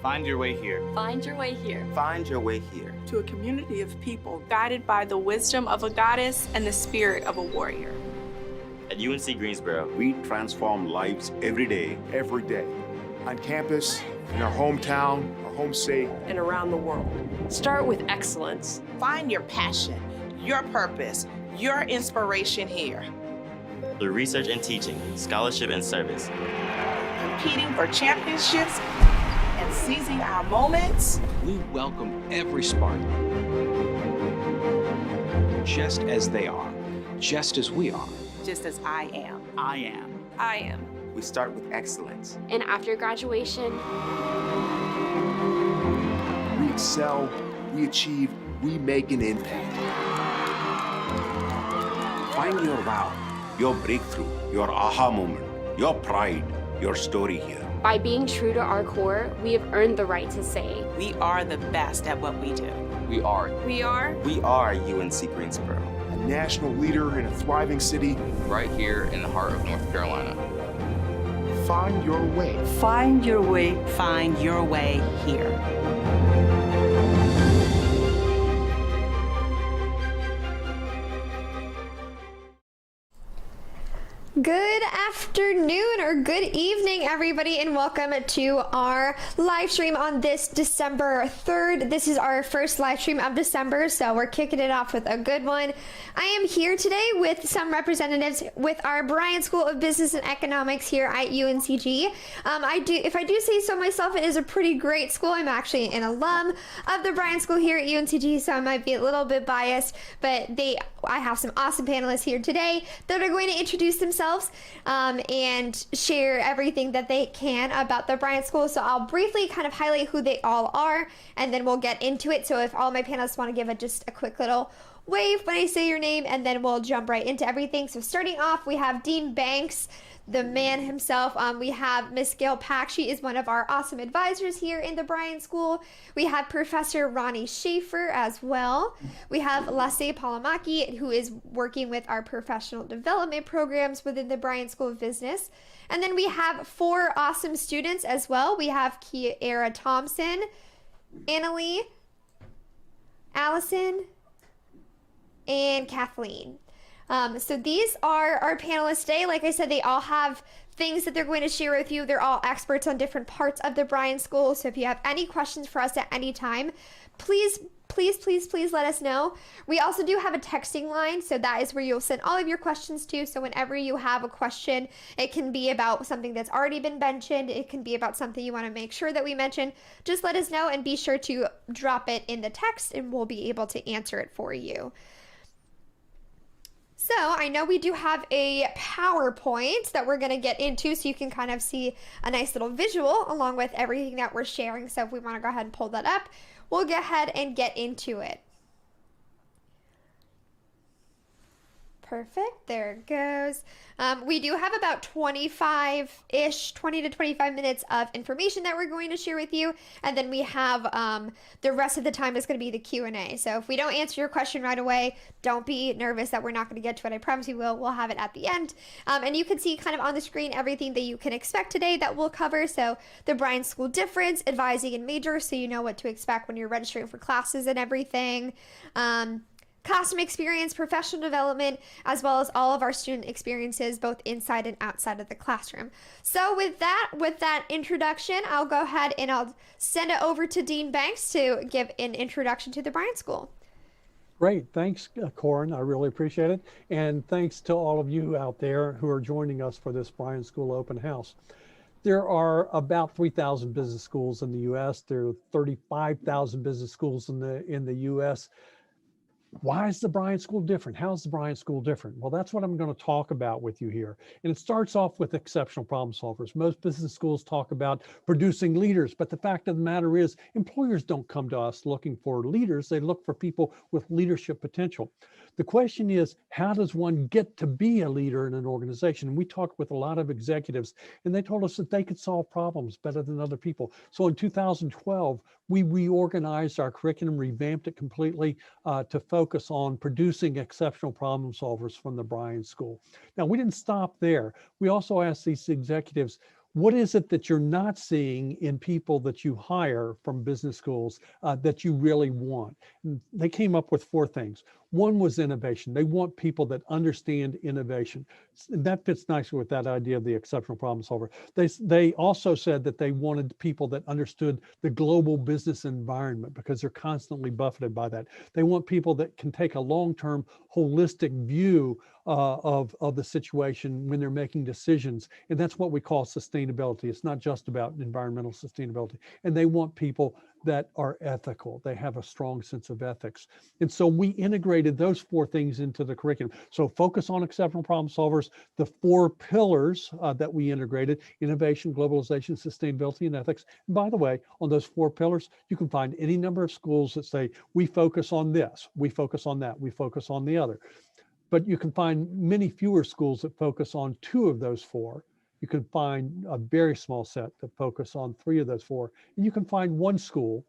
Find your way here. Find your way here. Find your way here. To a community of people guided by the wisdom of a goddess and the spirit of a warrior. At UNC Greensboro, we transform lives every day. Every day. On campus, in our hometown, our home state, and around the world. Start with excellence. Find your passion, your purpose, your inspiration here. Through research and teaching, scholarship and service. Competing for championships and seizing our moments. We welcome every Spartan, just as they are, just as we are. Just as I am. I am. I am. We start with excellence. And after graduation, we excel, we achieve, we make an impact. Find your wow, your breakthrough, your aha moment, your pride, your story here. by being true to our core, we have earned the right to say, we are the best at what we do. We are. We are. We are UNC Greensboro. A national leader in a thriving city. Right here in the heart of North Carolina. Find your way. Find your way. Find your way here. Good afternoon or good evening, everybody, and welcome to our live stream on this December 3rd. This is our first live stream of December, so we're kicking it off with a good one. I am here today with some representatives with our Bryan School of Business and Economics here at UNCG. If I do say so myself, it is a pretty great school. I'm actually an alum of the Bryan School here at UNCG, so I might be a little bit biased, but I have some awesome panelists here today that are going to introduce themselves and share everything that they can about the Bryan School. So I'll briefly kind of highlight who they all are, and then we'll get into it. So if all my panelists want to give just a quick little wave when I say your name, and then we'll jump right into everything. So starting off, we have Dean Banks, the man himself. We have Miss Gail Pack. She is one of our awesome advisors here in the Bryan School. We have Professor Ronnie Shafer as well. We have Layla Palamaki, who is working with our professional development programs within the Bryan School of Business. And then we have 4 awesome students as well. We have Keira Thompson, Annalie, Allison, and Kathleen. So these are our panelists today. Like I said, they all have things that they're going to share with you. They're all experts on different parts of the Bryan School. So if you have any questions for us at any time, please let us know. We also do have a texting line, so that is where you'll send all of your questions to. So whenever you have a question, it can be about something that's already been mentioned. It can be about something you want to make sure that we mention. Just let us know and be sure to drop it in the text, and we'll be able to answer it for you. So I know we do have a PowerPoint that we're going to get into, so you can kind of see a nice little visual along with everything that we're sharing. So if we want to go ahead and pull that up, we'll go ahead and get into it. Perfect. There it goes. We do have about 20 to 25 minutes of information that we're going to share with you. And then we have the rest of the time is going to be the Q&A. So if we don't answer your question right away, don't be nervous that we're not going to get to it. I promise you will. We'll have it at the end. And you can see kind of on the screen everything that you can expect today that we'll cover. So the Bryan School difference, advising and majors, so you know what to expect when you're registering for classes and everything. Classroom experience, professional development, as well as all of our student experiences, both inside and outside of the classroom. So with that introduction, I'll go ahead and I'll send it over to Dean Banks to give an introduction to the Bryan School. Great. Thanks, Corin. I really appreciate it. And thanks to all of you out there who are joining us for this Bryan School Open House. There are about 3,000 business schools in the U.S. There are 35,000 business schools in the U.S. Why is the Bryan School different? How is the Bryan School different? Well, that's what I'm going to talk about with you here. And it starts off with exceptional problem solvers. Most business schools talk about producing leaders, but the fact of the matter is employers don't come to us looking for leaders. They look for people with leadership potential. The question is, how does one get to be a leader in an organization? And we talked with a lot of executives, and they told us that they could solve problems better than other people. So in 2012, we reorganized our curriculum, revamped it completely to focus on producing exceptional problem solvers from the Bryan School. Now, we didn't stop there. We also asked these executives, What is it that you're not seeing in people that you hire from business schools that you really want? And they came up with 4 things. One was innovation. They want people that understand innovation. And that fits nicely with that idea of the exceptional problem solver. They also said that they wanted people that understood the global business environment because they're constantly buffeted by that. They want people that can take a long-term holistic view of the situation when they're making decisions. And that's what we call sustainability. It's not just about environmental sustainability. And they want people that are ethical. They have a strong sense of ethics. And so we integrated those 4 things into the curriculum. So focus on exceptional problem solvers, the 4 pillars that we integrated: innovation, globalization, sustainability, and ethics. And by the way, on those 4 pillars, you can find any number of schools that say, we focus on this, we focus on that, we focus on the other. But you can find many fewer schools that focus on 2 of those 4. You can find a very small set that focus on 3 of those 4. And you can find 1 school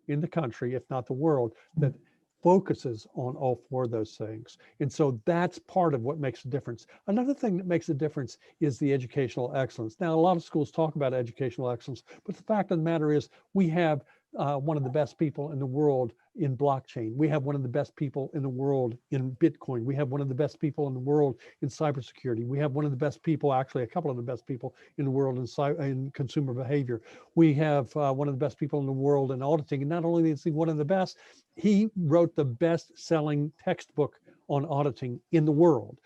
in the country, if not the world, that focuses on all 4 of those things. And so that's part of what makes a difference. Another thing that makes a difference is the educational excellence. Now, a lot of schools talk about educational excellence, but the fact of the matter is we have one of the best people in the world in blockchain. We have one of the best people in the world in Bitcoin. We have one of the best people in the world in cybersecurity. We have one of the best people, actually a couple of the best people in the world in consumer behavior. We have one of the best people in the world in auditing. And not only is he one of the best, he wrote the best-selling textbook on auditing in the world.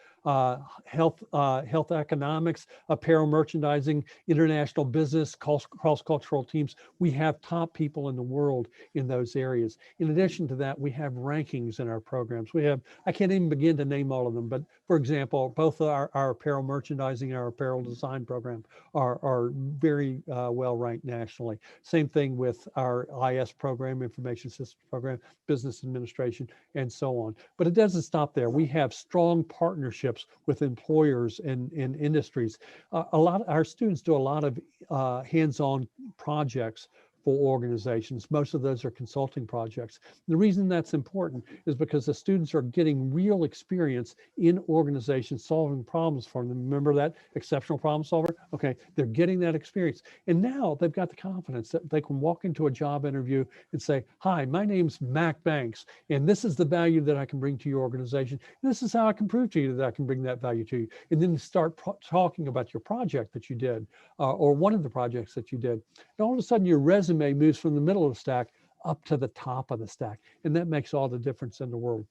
Health economics, apparel merchandising, international business, cross-cultural teams. We have top people in the world in those areas. In addition to that, we have rankings in our programs. We have, I can't even begin to name all of them, but for example, both our apparel merchandising and our apparel design program are very well ranked nationally. Same thing with our IS program, information systems program, business administration, and so on. But it doesn't stop there. We have strong partnerships with employers and industries. Our students do a lot of hands-on projects for organizations. Most of those are consulting projects. The reason that's important is because the students are getting real experience in organizations solving problems for them. Remember that exceptional problem solver? Okay, they're getting that experience. And now they've got the confidence that they can walk into a job interview and say, hi, my name's Mac Banks, and this is the value that I can bring to your organization. And this is how I can prove to you that I can bring that value to you. And then start talking about your project that you did, or one of the projects that you did. And all of a sudden your resume moves from the middle of the stack up to the top of the stack. And that makes all the difference in the world.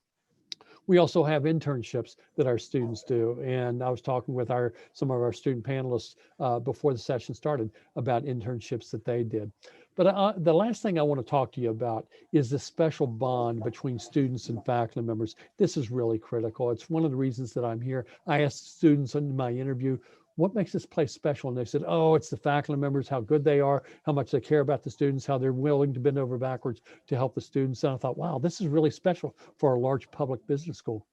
We also have internships that our students do. And I was talking with some of our student panelists before the session started about internships that they did. But the last thing I want to talk to you about is the special bond between students and faculty members. This is really critical. It's one of the reasons that I'm here. I asked students in my interview, what makes this place special? And they said, oh, it's the faculty members, how good they are, how much they care about the students, how they're willing to bend over backwards to help the students. And I thought, wow, this is really special for a large public business school.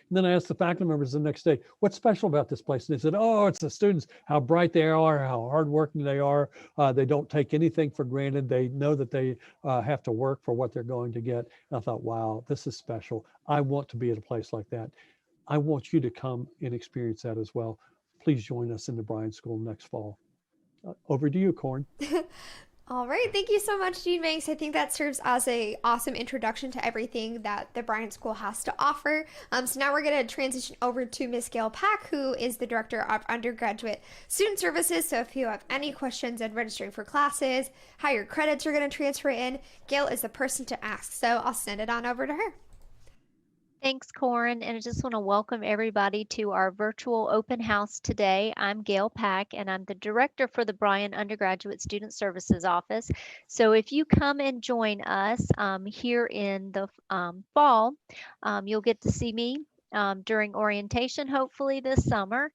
And then I asked the faculty members the next day, what's special about this place? And they said, oh, it's the students, how bright they are, how hardworking they are. They don't take anything for granted. They know that they have to work for what they're going to get. And I thought, wow, this is special. I want to be at a place like that. I want you to come and experience that as well. Please join us in the Bryan School next fall. Over to you, Corn. All right, thank you so much, Gene Banks. I think that serves as an awesome introduction to everything that the Bryan School has to offer. So now we're going to transition over to Miss Gail Pack, who is the Director of Undergraduate Student Services. So if you have any questions in registering for classes, how your credits are going to transfer in, Gail is the person to ask. So I'll send it on over to her. Thanks, Corin, and I just want to welcome everybody to our virtual open house today. I'm Gail Pack, and I'm the director for the Bryan Undergraduate Student Services Office. So if you come and join us here in the fall, you'll get to see me during orientation, hopefully this summer.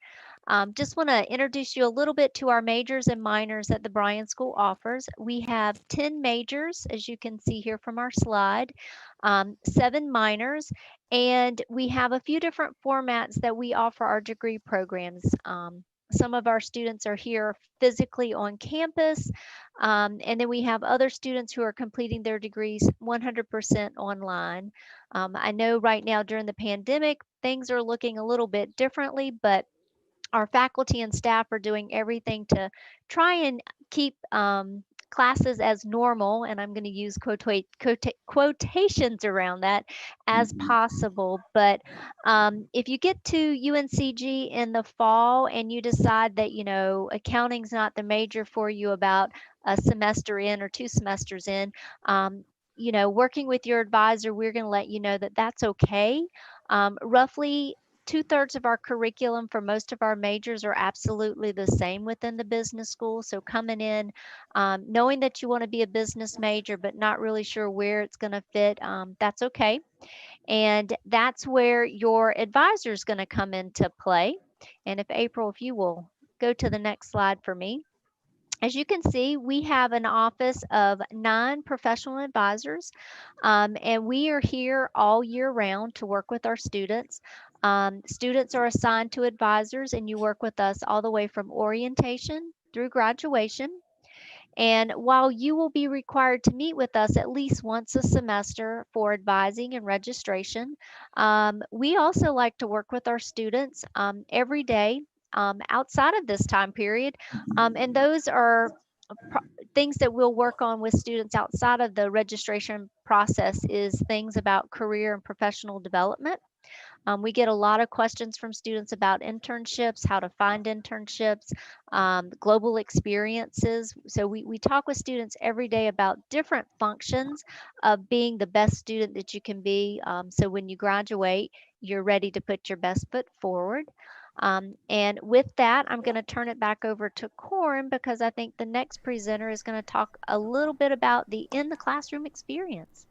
Just want to introduce you a little bit to our majors and minors that the Bryan School offers. We have 10 majors, as you can see here from our slide, 7 minors, and we have a few different formats that we offer our degree programs. Some of our students are here physically on campus, and then we have other students who are completing their degrees 100% online. I know right now during the pandemic, things are looking a little bit differently, but our faculty and staff are doing everything to try and keep classes as normal, and I'm going to use quotations around that, as possible. But if you get to UNCG in the fall and you decide that, you know, accounting's not the major for you about a semester in or 2 semesters in, you know, working with your advisor, we're going to let you know that that's okay. Roughly 2/3 of our curriculum for most of our majors are absolutely the same within the business school. So coming in, knowing that you want to be a business major, but not really sure where it's going to fit, that's okay. And that's where your advisor is going to come into play. And if April, if you will go to the next slide for me. As you can see, we have an office of 9 professional advisors, and we are here all year round to work with our students. Students are assigned to advisors, and you work with us all the way from orientation through graduation. And while you will be required to meet with us at least once a semester for advising and registration, we also like to work with our students every day outside of this time period. And those are things that we'll work on with students outside of the registration process, is things about career and professional development. We get a lot of questions from students about internships, how to find internships, global experiences. So we talk with students every day about different functions of being the best student that you can be. So when you graduate, you're ready to put your best foot forward. And with that, I'm going to turn it back over to Corin, because I think the next presenter is going to talk a little bit about the in the classroom experience.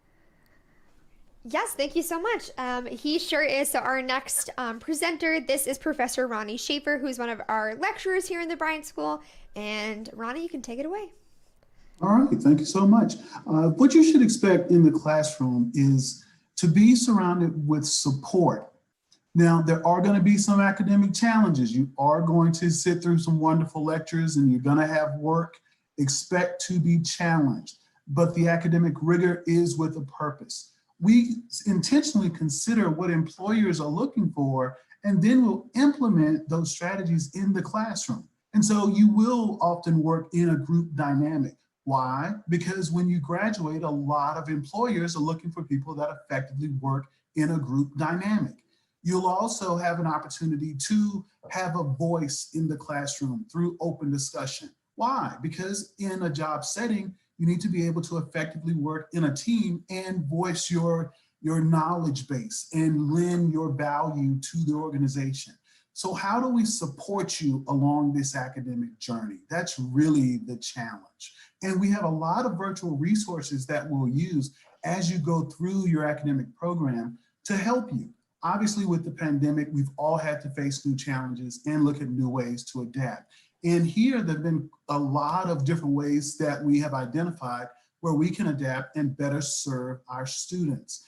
Yes, thank you so much. He sure is. So our next presenter, this is Professor Ronnie Shafer, who's one of our lecturers here in the Bryan School. And Ronnie, you can take it away. All right, thank you so much. What you should expect in the classroom is to be surrounded with support. Now, there are going to be some academic challenges. You are going to sit through some wonderful lectures and you're going to have work. Expect to be challenged, but the academic rigor is with a purpose. We intentionally consider what employers are looking for, and then we'll implement those strategies in the classroom. And so you will often work in a group dynamic. Why? Because when you graduate, a lot of employers are looking for people that effectively work in a group dynamic. You'll also have an opportunity to have a voice in the classroom through open discussion. Why? Because in a job setting, you need to be able to effectively work in a team and voice your knowledge base and lend your value to the organization. So how do we support you along this academic journey? That's really the challenge. And we have a lot of virtual resources that we'll use as you go through your academic program to help you. Obviously, with the pandemic, we've all had to face new challenges and look at new ways to adapt. And here, there have been a lot of different ways that we have identified where we can adapt and better serve our students.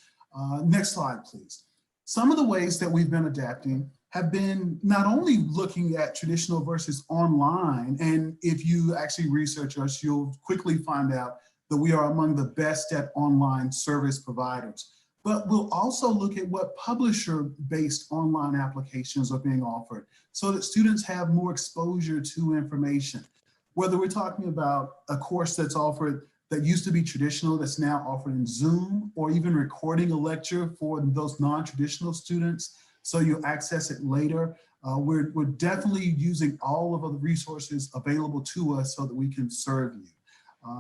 Next slide, please. Some of the ways that we've been adapting have been not only looking at traditional versus online, and if you actually research us, you'll quickly find out that we are among the best at online service providers. But we'll also look at what publisher-based online applications are being offered so that students have more exposure to information. Whether we're talking about a course that's offered that used to be traditional that's now offered in Zoom, or even recording a lecture for those non-traditional students so you'll access it later. We're definitely using all of the resources available to us so that we can serve you.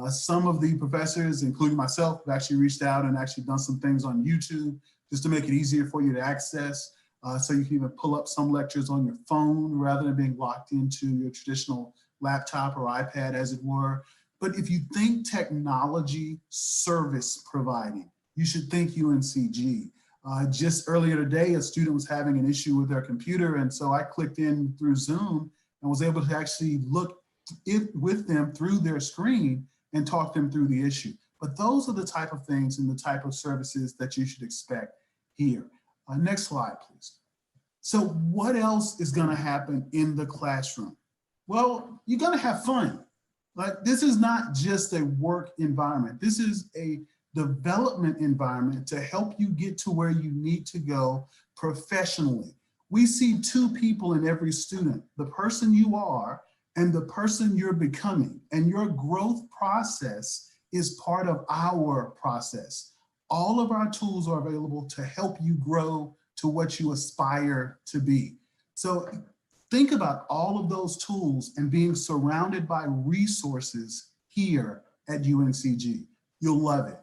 Some of the professors, including myself, have actually reached out and actually done some things on YouTube just to make it easier for you to access. So you can even pull up some lectures on your phone rather than being locked into your traditional laptop or iPad, as it were. But if you think technology service providing, you should think UNCG. Just earlier today, a student was having an issue with their computer, and so I clicked in through Zoom and was able to actually look with them through their screen and talk them through the issue. But those are the type of things and the type of services that you should expect here. Next slide, please. So what else is going to happen in the classroom? Well, you're going to have fun. Like, this is not just a work environment. This is a development environment to help you get to where you need to go professionally. We see two people in every student, the person you are and the person you're becoming. And your growth process is part of our process. All of our tools are available to help you grow to what you aspire to be. So think about all of those tools and being surrounded by resources here at UNCG. You'll love it.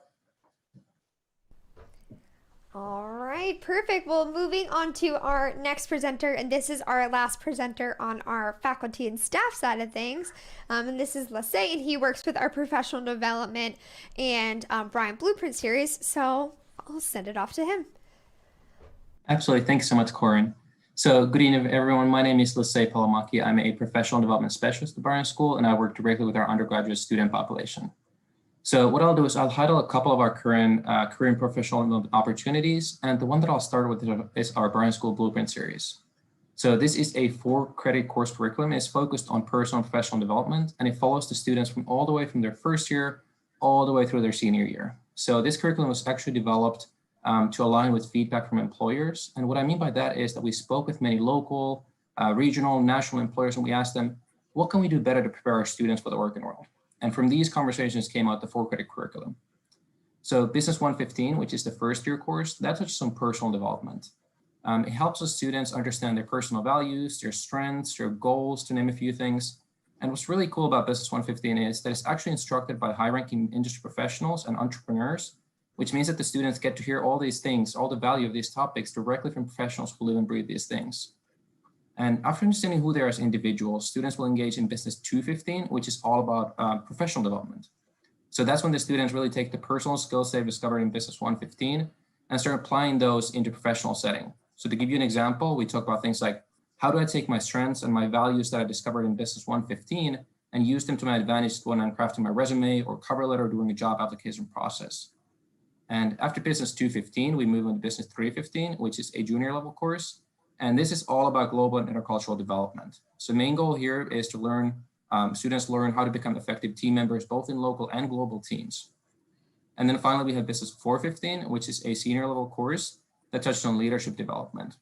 All right, perfect. Well, moving on to our next presenter, and this is our last presenter on our faculty and staff side of things. And this is Lasay, and he works with our professional development and Bryan Blueprint series. So I'll send it off to him. Absolutely. Thanks so much, Corin. So good evening, everyone. My name is Layla Palamaki. I'm a professional development specialist at Bryan School, and I work directly with our undergraduate student population. So what I'll do is I'll highlight a couple of our current career and professional development opportunities. And the one that I'll start with is our Bryan School Blueprint series. So this is a 4-credit course curriculum. It's focused on personal and professional development, and it follows the students from all the way from their first year all the way through their senior year. So this curriculum was actually developed to align with feedback from employers. And what I mean by that is that we spoke with many local, regional, national employers, and we asked them, what can we do better to prepare our students for the working world? And from these conversations came out the 4-credit curriculum. So Business 115, which is the first year course, that touches on personal development. It helps the students understand their personal values, their strengths, their goals, to name a few things. And what's really cool about Business 115 is that it's actually instructed by high-ranking industry professionals and entrepreneurs, which means that the students get to hear all these things, all the value of these topics directly from professionals who live and breathe these things. And after understanding who they are as individuals, students will engage in Business 215, which is all about professional development. So that's when the students really take the personal skills they've discovered in Business 115 and start applying those into professional setting. So to give you an example, we talk about things like, how do I take my strengths and my values that I discovered in Business 115 and use them to my advantage when I'm crafting my resume or cover letter or doing a job application process. And after Business 215, we move on to Business 315, which is a junior level course. And this is all about global and intercultural development. So main goal here is to learn, students learn how to become effective team members, both in local and global teams. And then finally, we have Business 415, which is a senior level course that touches on leadership development.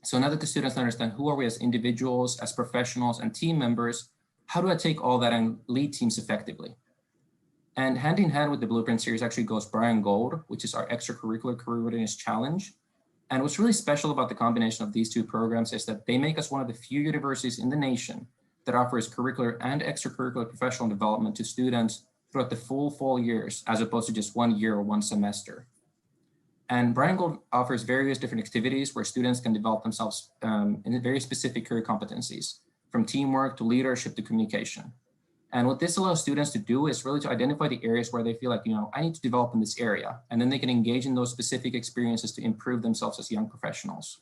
So now that the students understand who are we as individuals, as professionals and team members, how do I take all that and lead teams effectively? And hand in hand with the Blueprint series actually goes Bryan Gold, which is our extracurricular career readiness challenge. And what's really special about the combination of these two programs is that they make us one of the few universities in the nation that offers curricular and extracurricular professional development to students throughout the full 4 years, as opposed to just 1 year or 1 semester. And Bryan Gold offers various different activities where students can develop themselves in very specific career competencies, from teamwork to leadership to communication. And what this allows students to do is really to identify the areas where they feel like, I need to develop in this area. And then they can engage in those specific experiences to improve themselves as young professionals.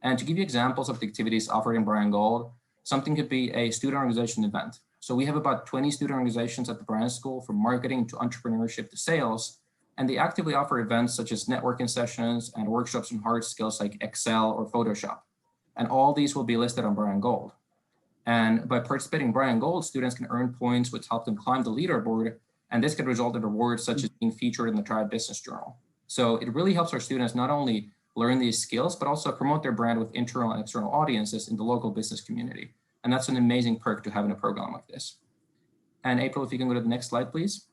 And to give you examples of the activities offered in Bryan Gold, something could be a student organization event. So we have about 20 student organizations at the Bryan School, from marketing to entrepreneurship to sales. And they actively offer events such as networking sessions and workshops on hard skills like Excel or Photoshop. And all these will be listed on Bryan Gold. And by participating in Bryan Gold, students can earn points which help them climb the leaderboard. And this could result in rewards such as being featured in the Triad Business Journal. So it really helps our students not only learn these skills, but also promote their brand with internal and external audiences in the local business community. And that's an amazing perk to having a program like this. And April, if you can go to the next slide, please.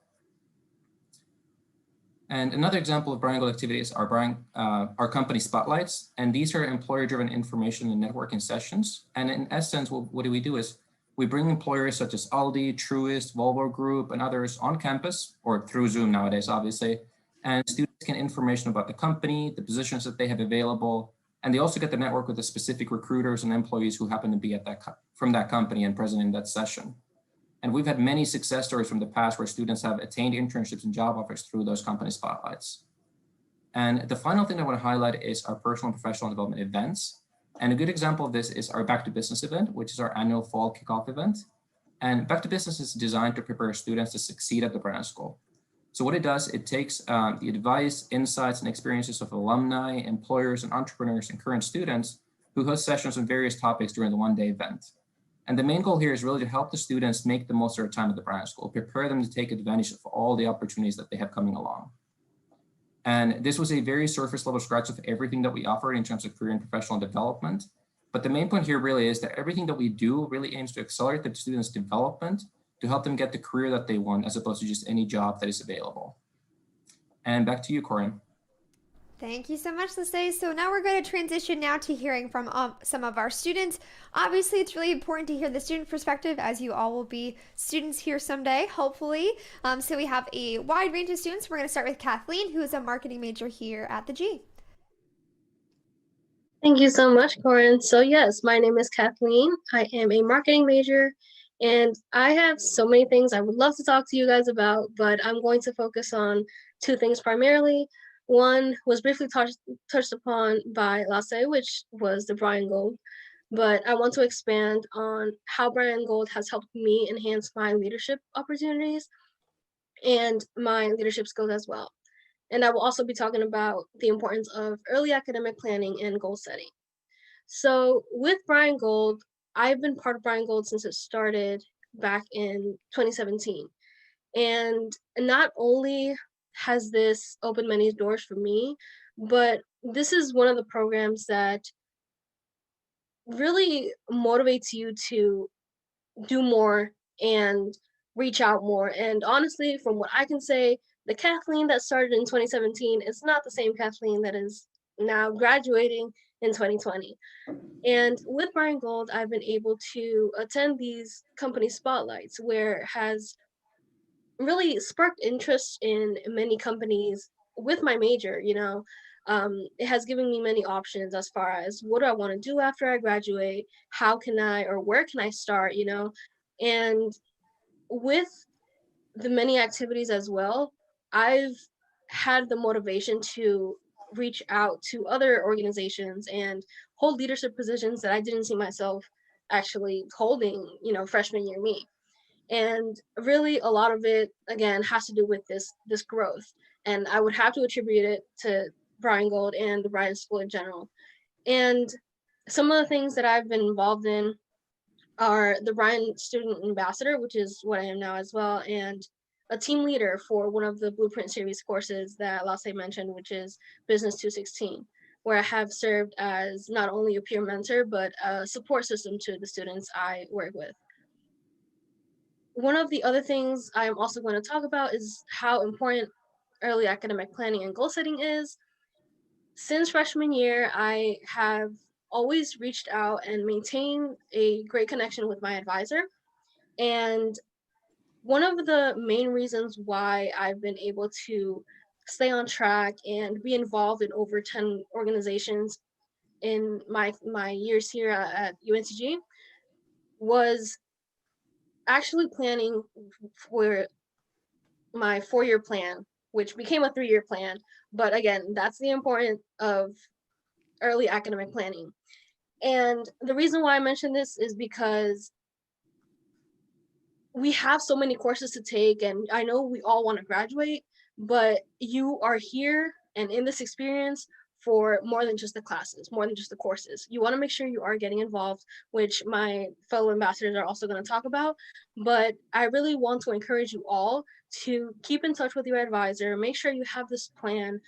And another example of Bryan Gold activities are our company spotlights. And these are employer-driven information and networking sessions. And in essence, what do we do is we bring employers such as Aldi, Truist, Volvo Group, and others on campus, or through Zoom nowadays, obviously. And students get information about the company, the positions that they have available. And they also get to network with the specific recruiters and employees who happen to be at from that company and present in that session. And we've had many success stories from the past where students have attained internships and job offers through those company spotlights. And the final thing I want to highlight is our personal and professional development events. And a good example of this is our Back to Business event, which is our annual fall kickoff event. And Back to Business is designed to prepare students to succeed at the Bryan School. So what it does, it takes the advice, insights, and experiences of alumni, employers, and entrepreneurs and current students who host sessions on various topics during the one-day event. And the main goal here is really to help the students make the most of their time at the Bryan School, prepare them to take advantage of all the opportunities that they have coming along. And this was a very surface level scratch of everything that we offered in terms of career and professional development. But the main point here really is that everything that we do really aims to accelerate the students' development to help them get the career that they want, as opposed to just any job that is available. And back to you, Corin. Thank you so much, Lisay. So now we're going to transition now to hearing from some of our students. Obviously, it's really important to hear the student perspective, as you all will be students here someday, hopefully. So we have a wide range of students. We're going to start with Kathleen, who is a marketing major here at the G. Thank you so much, Corin. So yes, my name is Kathleen. I am a marketing major, and I have so many things I would love to talk to you guys about, but I'm going to focus on two things primarily. One was briefly touched upon by Lasse, which was the Bryan Gold, but I want to expand on how Bryan Gold has helped me enhance my leadership opportunities and my leadership skills as well. And I will also be talking about the importance of early academic planning and goal setting. So with Bryan Gold, I've been part of Bryan Gold since it started back in 2017. And not only has this opened many doors for me, but this is one of the programs that really motivates you to do more and reach out more. And honestly, from what I can say, the Kathleen that started in 2017 is not the same Kathleen that is now graduating in 2020. And with Bryan Gold, I've been able to attend these company spotlights where it has really sparked interest in many companies with my major. It has given me many options as far as what do I want to do after I graduate, how can I, or where can I start, and with the many activities as well, I've had the motivation to reach out to other organizations and hold leadership positions that I didn't see myself actually holding, freshman year me. And really a lot of it, again, has to do with this growth. And I would have to attribute it to Bryan Gold and the Bryan School in general. And some of the things that I've been involved in are the Bryan Student Ambassador, which is what I am now as well, and a team leader for one of the Blueprint Series courses that Lasse mentioned, which is Business 216, where I have served as not only a peer mentor, but a support system to the students I work with. One of the other things I'm also going to talk about is how important early academic planning and goal setting is. Since freshman year, I have always reached out and maintained a great connection with my advisor. And one of the main reasons why I've been able to stay on track and be involved in over 10 organizations in my years here at UNCG was actually planning for my 4-year plan, which became a 3-year plan. But again, that's the importance of early academic planning. And the reason why I mention this is because we have so many courses to take, and I know we all want to graduate, but you are here and in this experience for more than just the classes, more than just the courses. You want to make sure you are getting involved, which my fellow ambassadors are also going to talk about. But I really want to encourage you all to keep in touch with your advisor, make sure you have this plan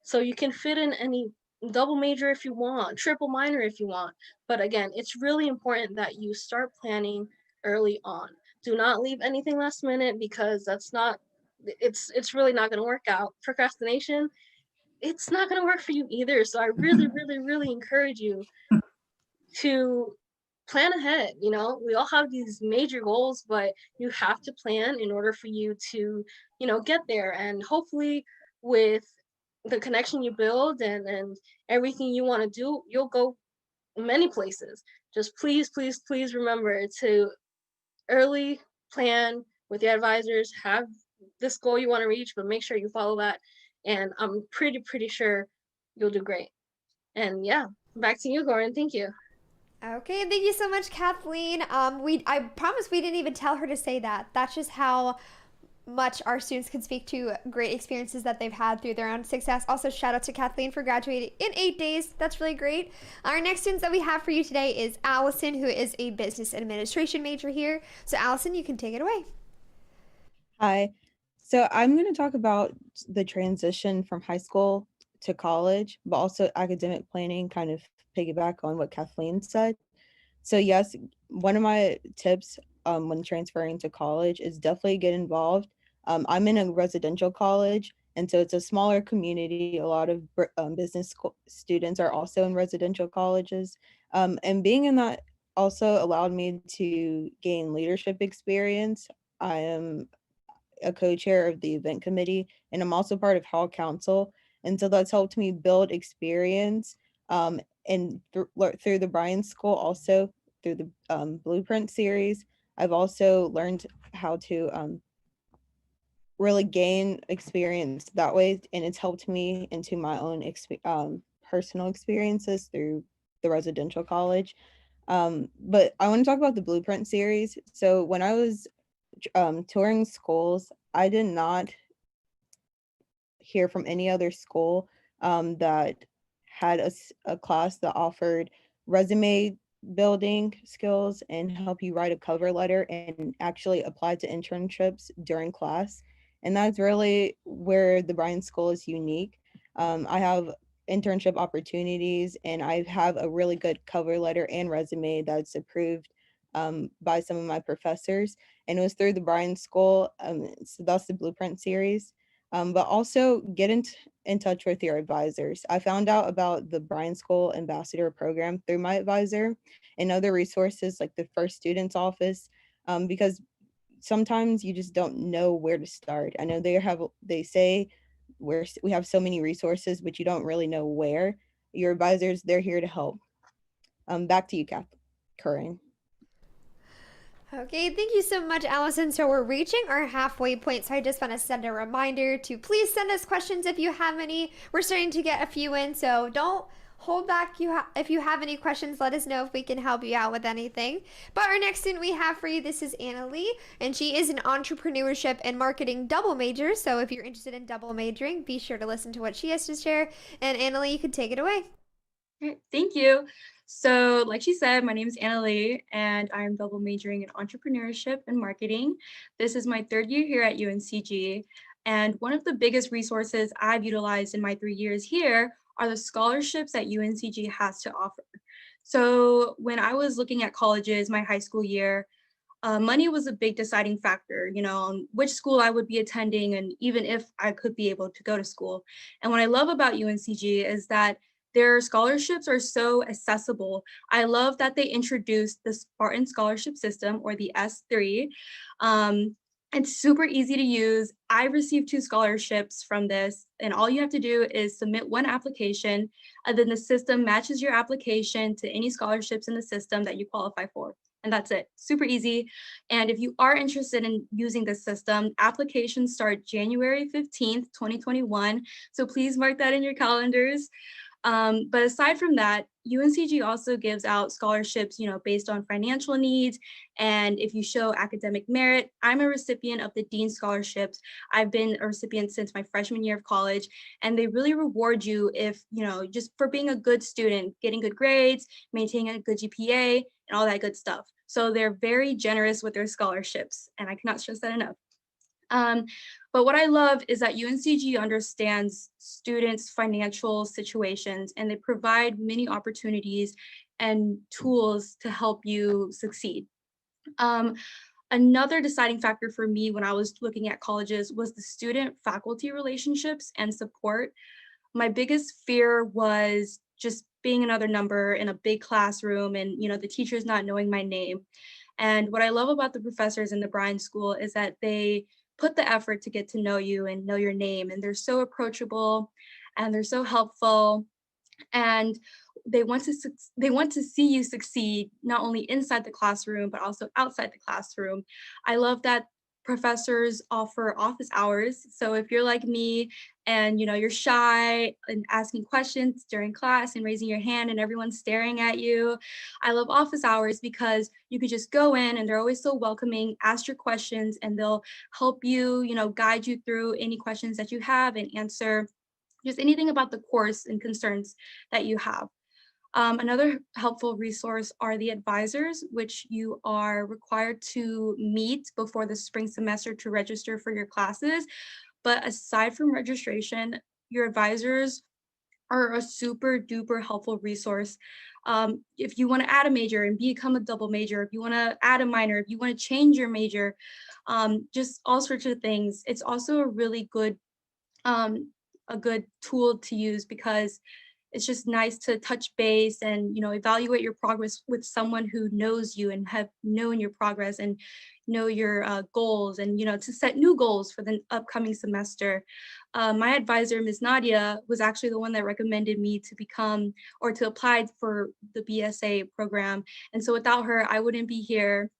so you can fit in any double major if you want, triple minor if you want. But again, it's really important that you start planning early on. Do not leave anything last minute, because it's really not going to work out. Procrastination, it's not going to work for you either. So I really, really, really encourage you to plan ahead. We all have these major goals, but you have to plan in order for you to, get there. And hopefully with the connection you build and everything you want to do, you'll go many places. Just please, please, please remember to early plan with your advisors, have this goal you want to reach, but make sure you follow that. And I'm pretty sure you'll do great. And yeah, back to you, Corin. Thank you. Okay, thank you so much, Kathleen. I promise we didn't even tell her to say that. That's just how much our students can speak to great experiences that they've had through their own success. Also, shout out to Kathleen for graduating in 8 days. That's really great. Our next students that we have for you today is Allison, who is a business administration major here. So Allison, you can take it away. Hi. So I'm going to talk about the transition from high school to college, but also academic planning, kind of piggyback on what Kathleen said. So yes, one of my tips when transferring to college is definitely get involved. I'm in a residential college, and so it's a smaller community. A lot of business students are also in residential colleges. And being in that also allowed me to gain leadership experience. I am a co-chair of the event committee, and I'm also part of hall council. And so that's helped me build experience. And through the Bryan School, also through the Blueprint series, I've also learned how to really gain experience that way, and it's helped me into my own personal experiences through the residential college. But I want to talk about the Blueprint series. So when I was touring schools, I did not hear from any other school that had a class that offered resume building skills and help you write a cover letter and actually apply to internships during class. And that's really where the Bryan School is unique. I have internship opportunities, and I have a really good cover letter and resume that's approved by some of my professors. And it was through the Bryan School. So that's the Blueprint series. But also get in touch with your advisors. I found out about the Bryan School Ambassador Program through my advisor and other resources like the First Student's Office, because sometimes you just don't know where to start. I know they say we have so many resources, but you don't really know where. Your advisors, they're here to help. Back to you, Corinne. Okay, thank you so much, Allison. So we're reaching our halfway point, so I just want to send a reminder to please send us questions if you have any. We're starting to get a few in, so don't hold back. If you have any questions, let us know if we can help you out with anything. But our next student we have for you, this is Anna Lee, and she is an entrepreneurship and marketing double major. So if you're interested in double majoring, be sure to listen to what she has to share. And Anna Lee, you can take it away. Great, thank you. So like she said, my name is Anna Lee, and I'm double majoring in entrepreneurship and marketing. This is my third year here at UNCG. And one of the biggest resources I've utilized in my 3 years here are the scholarships that UNCG has to offer. So when I was looking at colleges my high school year, money was a big deciding factor, on which school I would be attending and even if I could be able to go to school. And what I love about UNCG is that their scholarships are so accessible. I love that they introduced the Spartan scholarship system, or the S3. It's super easy to use. I received 2 scholarships from this, and all you have to do is submit one application, and then the system matches your application to any scholarships in the system that you qualify for. And that's it, super easy. And if you are interested in using this system, applications start January 15th, 2021. So please mark that in your calendars. But aside from that, UNCG also gives out scholarships, based on financial needs. And if you show academic merit, I'm a recipient of the Dean Scholarships. I've been a recipient since my freshman year of college, and they really reward you if, just for being a good student, getting good grades, maintaining a good GPA, and all that good stuff. So they're very generous with their scholarships, and I cannot stress that enough. But what I love is that UNCG understands students' financial situations, and they provide many opportunities and tools to help you succeed. Another deciding factor for me when I was looking at colleges was the student-faculty relationships and support. My biggest fear was just being another number in a big classroom and, the teachers not knowing my name. And what I love about the professors in the Bryan School is that they put the effort to get to know you and know your name, and they're so approachable and they're so helpful, and they want to see you succeed, not only inside the classroom but also outside the classroom. I love that professors offer office hours. So if you're like me and you're shy and asking questions during class and raising your hand and everyone's staring at you, I love office hours because you could just go in and they're always so welcoming, ask your questions, and they'll help you, guide you through any questions that you have and answer just anything about the course and concerns that you have. Another helpful resource are the advisors, which you are required to meet before the spring semester to register for your classes. But aside from registration, your advisors are a super duper helpful resource. If you want to add a major and become a double major, if you want to add a minor, if you want to change your major, just all sorts of things. It's also a good tool to use because it's just nice to touch base and evaluate your progress with someone who knows you and have known your progress and know your goals and to set new goals for the upcoming semester. My advisor, Ms. Nadia, was actually the one that recommended me to become or to apply for the BSA program. And so without her, I wouldn't be here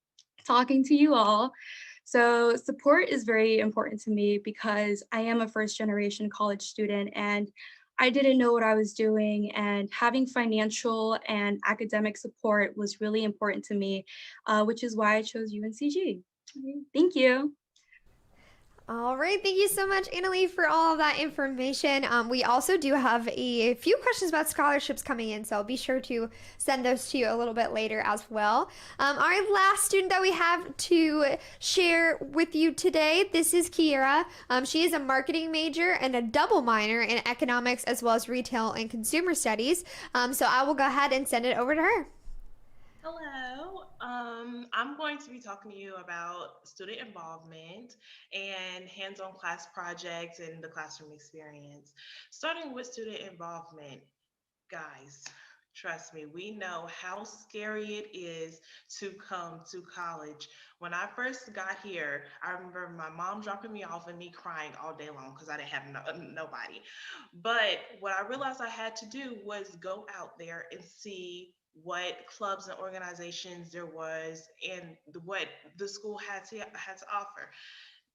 talking to you all. So support is very important to me because I am a first generation college student and I didn't know what I was doing, and having financial and academic support was really important to me, which is why I chose UNCG. Thank you. All right, thank you so much, Annalie, for all of that information. We also do have a few questions about scholarships coming in, so I'll be sure to send those to you a little bit later as well. Our last student that we have to share with you today, this is Keira. She is a marketing major and a double minor in economics as well as retail and consumer studies. So I will go ahead and send it over to her. Hello, I'm going to be talking to you about student involvement and hands-on class projects and the classroom experience. Starting with student involvement, guys, trust me, we know how scary it is to come to college. When I first got here, I remember my mom dropping me off and me crying all day long because I didn't have nobody. But what I realized I had to do was go out there and see what clubs and organizations there was and what the school had to offer.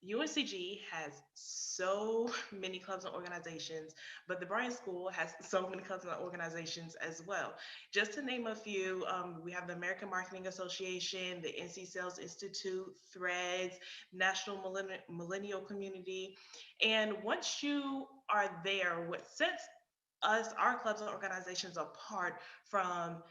UNCG has so many clubs and organizations, but the Bryan School has so many clubs and organizations as well. Just to name a few, we have the American Marketing Association, the NC Sales Institute, Threads, National Millennial Community. And once you are there, what sets our clubs and organizations apart from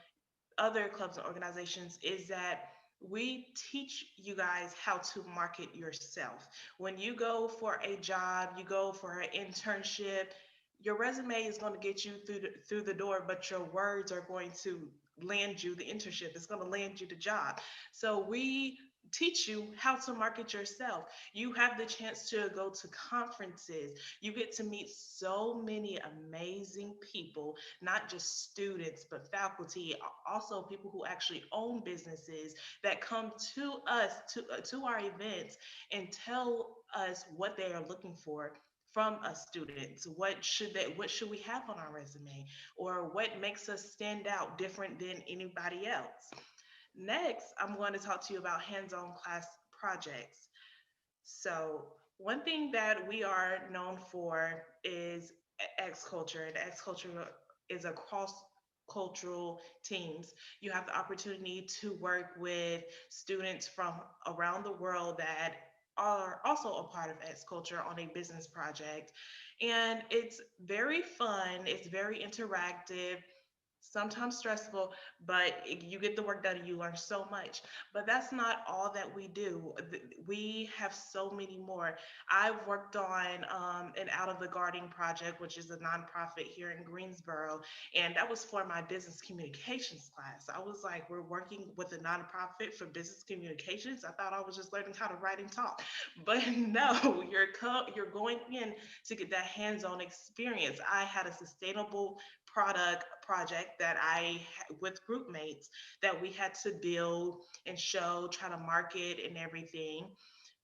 other clubs and organizations is that we teach you guys how to market yourself. When you go for a job, you go for an internship, your resume is going to get you through the door, but your words are going to land you the internship. It's going to land you the job. So we teach you how to market yourself. You have the chance to go to conferences. You get to meet so many amazing people, not just students, but faculty, also people who actually own businesses that come to us, to our events and tell us what they are looking for from us students. What should we have on our resume, or what makes us stand out different than anybody else? Next, I'm going to talk to you about hands-on class projects. So one thing that we are known for is X culture, and X culture is a cross-cultural teams. You have the opportunity to work with students from around the world that are also a part of X culture on a business project. And it's very fun, it's very interactive, sometimes stressful, but you get the work done and you learn so much. But that's not all that we do. We have so many more. I've worked on an Out of the Garden project, which is a nonprofit here in Greensboro, and that was for my business communications class. I was like, we're working with a nonprofit for business communications. I thought I was just learning how to write and talk, but no, you're going in to get that hands-on experience. I had a sustainable project that with group mates that we had to build and show, try to market and everything.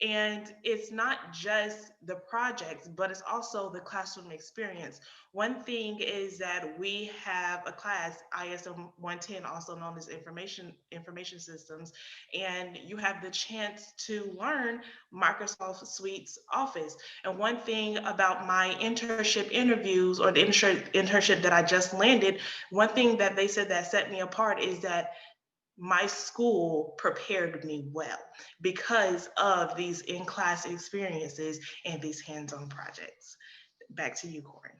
And it's not just the projects, but it's also the classroom experience. One thing is that we have a class, ISM 110, also known as information systems, and you have the chance to learn Microsoft Suite's Office. And one thing about my internship interviews, or the internship that I just landed, one thing that they said that set me apart is that my school prepared me well because of these in-class experiences and these hands-on projects. Back to you, Corinne.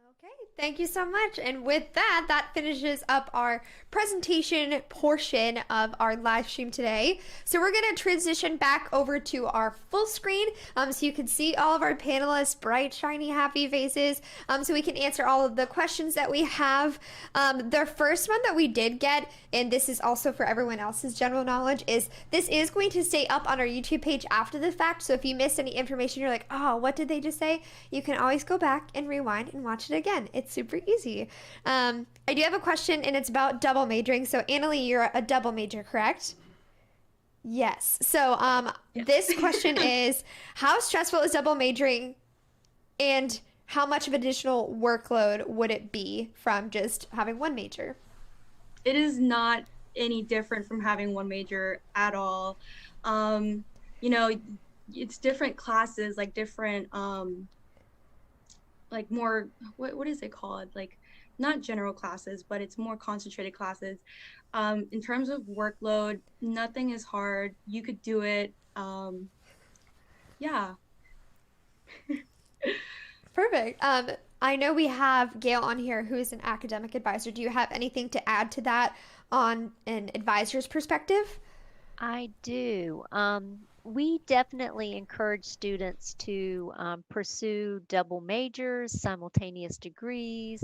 Okay, Thank you so much. And with that, that finishes up our presentation portion of our live stream today. So we're going to transition back over to our full screen so you can see all of our panelists' bright, shiny, happy faces so we can answer all of the questions that we have. The first one that we did get, and this is also for everyone else's general knowledge, is this is going to stay up on our YouTube page after the fact. So if you missed any information, you're like, oh, what did they just say? You can always go back and rewind and watch it again. It's super easy. I do have a question, and it's about double majoring. So Annalie, you're a double major, correct? Yes. So this question is, how stressful is double majoring, and how much of additional workload would it be from just having one major? It is not any different from having one major at all. You know, it's different classes, like different like more, what is it called? Like not general classes, but it's more concentrated classes. In terms of workload, nothing is hard. You could do it. Yeah. Perfect. I know we have Gail on here, who is an academic advisor. Do you have anything to add to that on an advisor's perspective? I do. We definitely encourage students to pursue double majors, simultaneous degrees,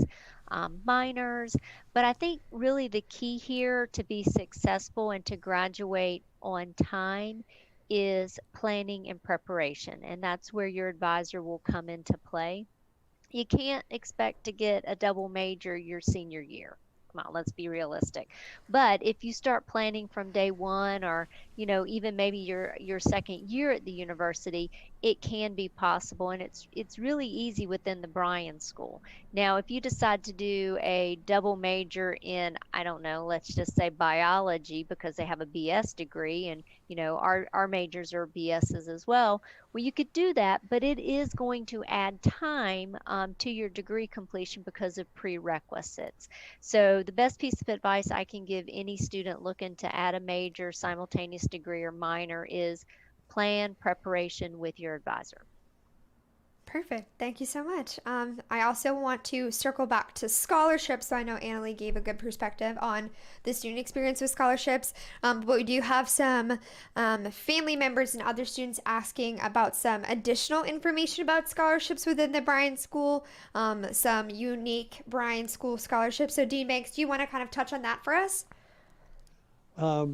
minors. But I think really the key here to be successful and to graduate on time is planning and preparation. And that's where your advisor will come into play. You can't expect to get a double major your senior year. Come on, let's be realistic. But if you start planning from day one, or even maybe your second year at the university, it can be possible, and it's really easy within the Bryan School. Now, if you decide to do a double major in, I don't know, let's just say biology, because they have a BS degree, and our majors are BSs as well. Well, you could do that, but it is going to add time to your degree completion because of prerequisites. So the best piece of advice I can give any student looking to add a major, simultaneous degree, or minor is plan preparation with your advisor. Perfect. Thank you so much. I also want to circle back to scholarships. So I know Annalie gave a good perspective on the student experience with scholarships, but we do have some family members and other students asking about some additional information about scholarships within the Bryan School, some unique Bryan School scholarships. So Dean Banks, do you want to kind of touch on that for us?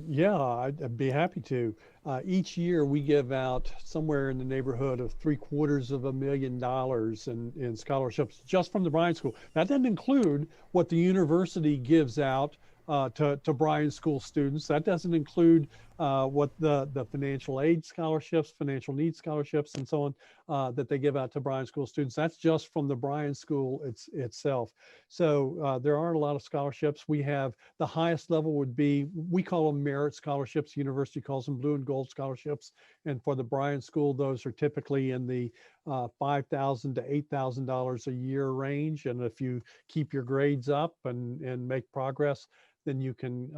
Yeah, I'd be happy to. Each year we give out somewhere in the neighborhood of $750,000 in scholarships just from the Bryan School. That doesn't include what the university gives out to Bryan School students. That doesn't include what the financial aid scholarships, financial needs scholarships, and so on that they give out to Bryan School students. That's just from the Bryan School itself. So there are a lot of scholarships. We have the highest level would be, we call them merit scholarships. The university calls them blue and gold scholarships. And for the Bryan School, those are typically in the $5,000 to $8,000 a year range. And if you keep your grades up and make progress, then you can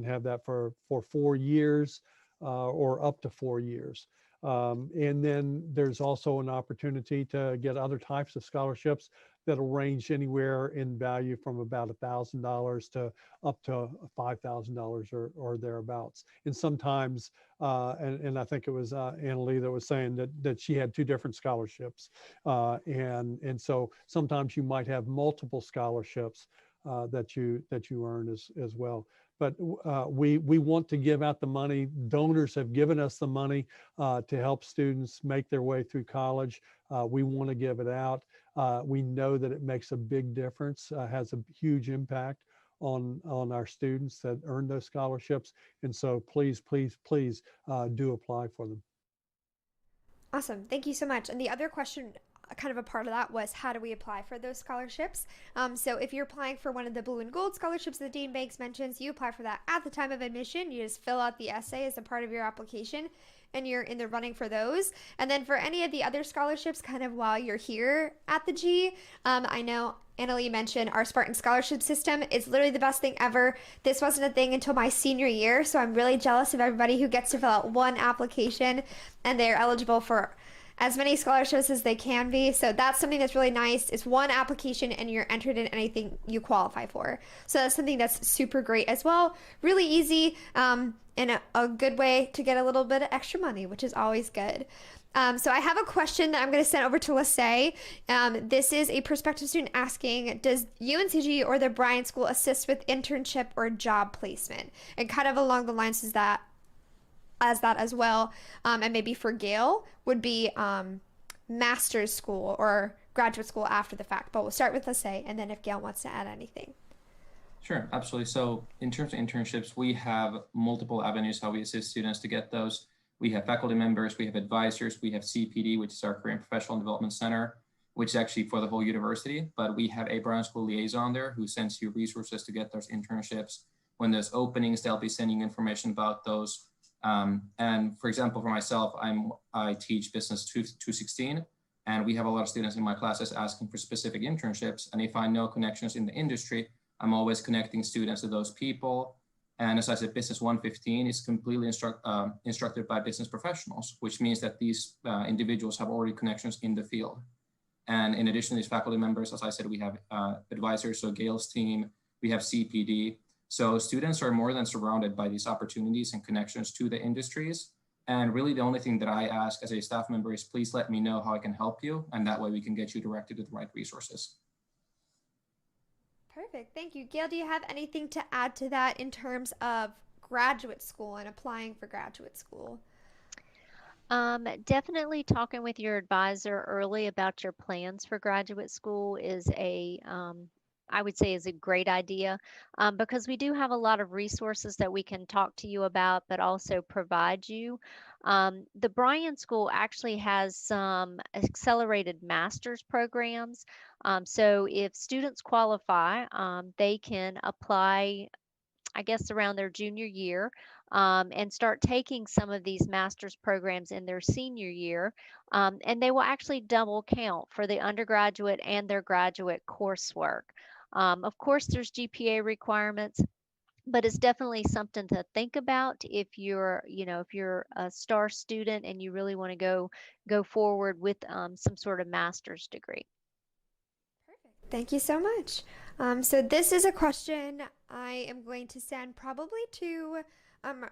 have that for 4 years or up to 4 years. And then there's also an opportunity to get other types of scholarships that'll range anywhere in value from about $1,000 to up to $5,000 or thereabouts. And sometimes, and I think it was Annalie that was saying that she had 2 different scholarships. And so sometimes you might have multiple scholarships that you earn as well. But we want to give out the money. Donors have given us the money to help students make their way through college. We want to give it out. We know that it makes a big difference, has a huge impact on our students that earn those scholarships. And so please, please, please do apply for them. Awesome. Thank you so much. And the other question, kind of a part of that, was how do we apply for those scholarships? So if you're applying for one of the blue and gold scholarships that Dean Banks mentions, you apply for that at the time of admission. You just fill out the essay as a part of your application, and you're in the running for those. And then for any of the other scholarships, kind of while you're here at the G, I know Annalie mentioned our Spartan scholarship system is literally the best thing ever. This wasn't a thing until my senior year, so I'm really jealous of everybody who gets to fill out one application and they're eligible for as many scholarships as they can be. So that's something that's really nice. It's one application and you're entered in anything you qualify for. So that's something that's super great as well. Really easy, and a good way to get a little bit of extra money, which is always good. So I have a question that I'm going to send over to Lissay. This is a prospective student asking, does UNCG or the Bryan School assist with internship or job placement? And kind of along the lines as that as well. And maybe for Gail would be master's school or graduate school after the fact. But we'll start with Lissay, and then if Gail wants to add anything. Sure, absolutely. So in terms of internships, we have multiple avenues how we assist students to get those. We have faculty members, we have advisors, we have CPD, which is our Career and Professional Development Center, which is actually for the whole university, but we have a Bryan School liaison there who sends you resources to get those internships. When there's openings, they'll be sending information about those. And for example, for myself, I teach Business 216, and we have a lot of students in my classes asking for specific internships. And if I know connections in the industry, I'm always connecting students to those people. And as I said, Business 115 is completely instructed by business professionals, which means that these individuals have already connections in the field. And in addition to these faculty members, as I said, we have advisors, so Gail's team, we have CPD. So students are more than surrounded by these opportunities and connections to the industries. And really the only thing that I ask as a staff member is please let me know how I can help you. And that way we can get you directed to the right resources. Perfect. Thank you. Gail, do you have anything to add to that in terms of graduate school and applying for graduate school? Definitely talking with your advisor early about your plans for graduate school is I would say is a great idea, because we do have a lot of resources that we can talk to you about, but also provide you. The Bryan School actually has some accelerated master's programs. So if students qualify, they can apply, I guess, around their junior year, and start taking some of these master's programs in their senior year. And they will actually double count for the undergraduate and their graduate coursework. Of course, there's GPA requirements, but it's definitely something to think about if you're a star student and you really want to go forward with some sort of master's degree. Thank you so much. So this is a question I am going to send probably to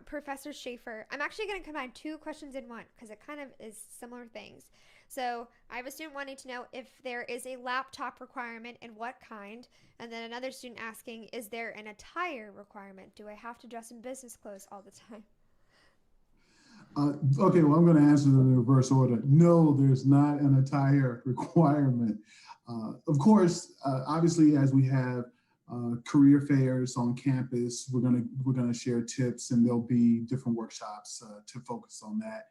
Professor Shafer. I'm actually going to combine two questions in one because it kind of is similar things. So I have a student wanting to know if there is a laptop requirement and what kind, and then another student asking, is there an attire requirement? Do I have to dress in business clothes all the time? Okay, well, I'm going to answer in the reverse order. No, there's not an attire requirement. Of course, obviously, as we have career fairs on campus, we're gonna share tips, and there'll be different workshops to focus on that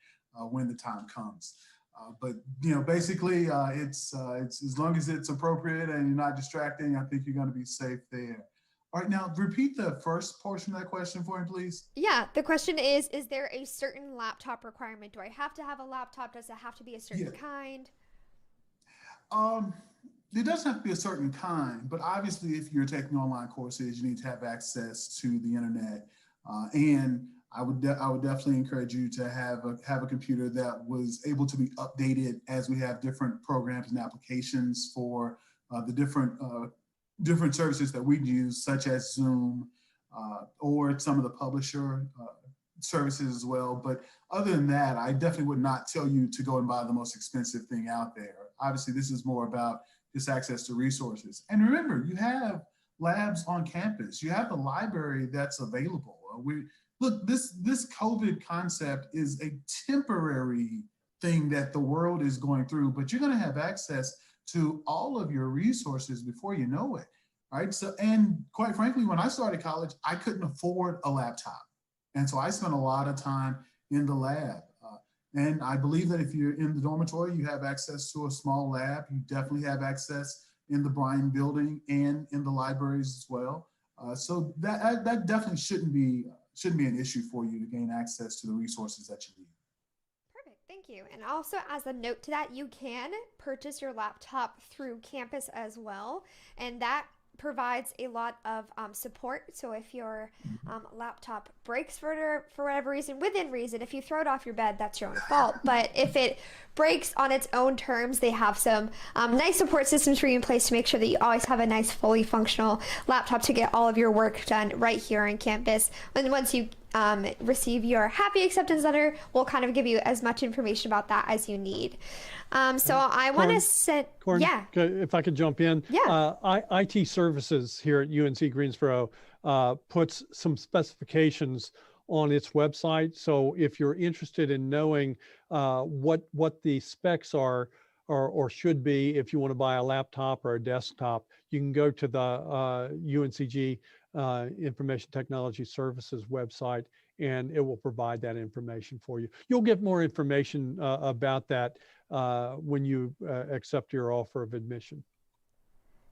when the time comes. But basically, it's as long as it's appropriate and you're not distracting, I think you're going to be safe there. All right, now repeat the first portion of that question for me, please. Yeah, the question is there a certain laptop requirement? Do I have to have a laptop? Does it have to be a certain kind? It doesn't have to be a certain kind, but obviously if you're taking online courses, you need to have access to the internet. And I would definitely encourage you to have a computer that was able to be updated as we have different programs and applications for the different services that we use, such as Zoom or some of the publisher services as well. But other than that, I definitely would not tell you to go and buy the most expensive thing out there. Obviously, this is more about just access to resources. And remember, you have labs on campus. You have the library that's available. Look, this COVID concept is a temporary thing that the world is going through, but you're going to have access to all of your resources before you know it, right? So, and quite frankly, when I started college, I couldn't afford a laptop. And so I spent a lot of time in the lab. And I believe that if you're in the dormitory, you have access to a small lab. You definitely have access in the Bryan building and in the libraries as well. So that definitely shouldn't be an issue for you to gain access to the resources that you need. Perfect, thank you. And also as a note to that, you can purchase your laptop through campus as well. And that provides a lot of support. So if your laptop breaks for whatever reason, within reason, if you throw it off your bed, that's your own fault. But if it breaks on its own terms, they have some nice support systems for you in place to make sure that you always have a nice, fully functional laptop to get all of your work done right here on campus. And once you receive your happy acceptance letter, we'll kind of give you as much information about that as you need. So I want to set, yeah. If I could jump in. Yeah. IT services here at UNC Greensboro puts some specifications on its website. So if you're interested in knowing what the specs are or should be, if you want to buy a laptop or a desktop, you can go to the UNCG Information Technology Services website, and it will provide that information for you. You'll get more information about that when you accept your offer of admission.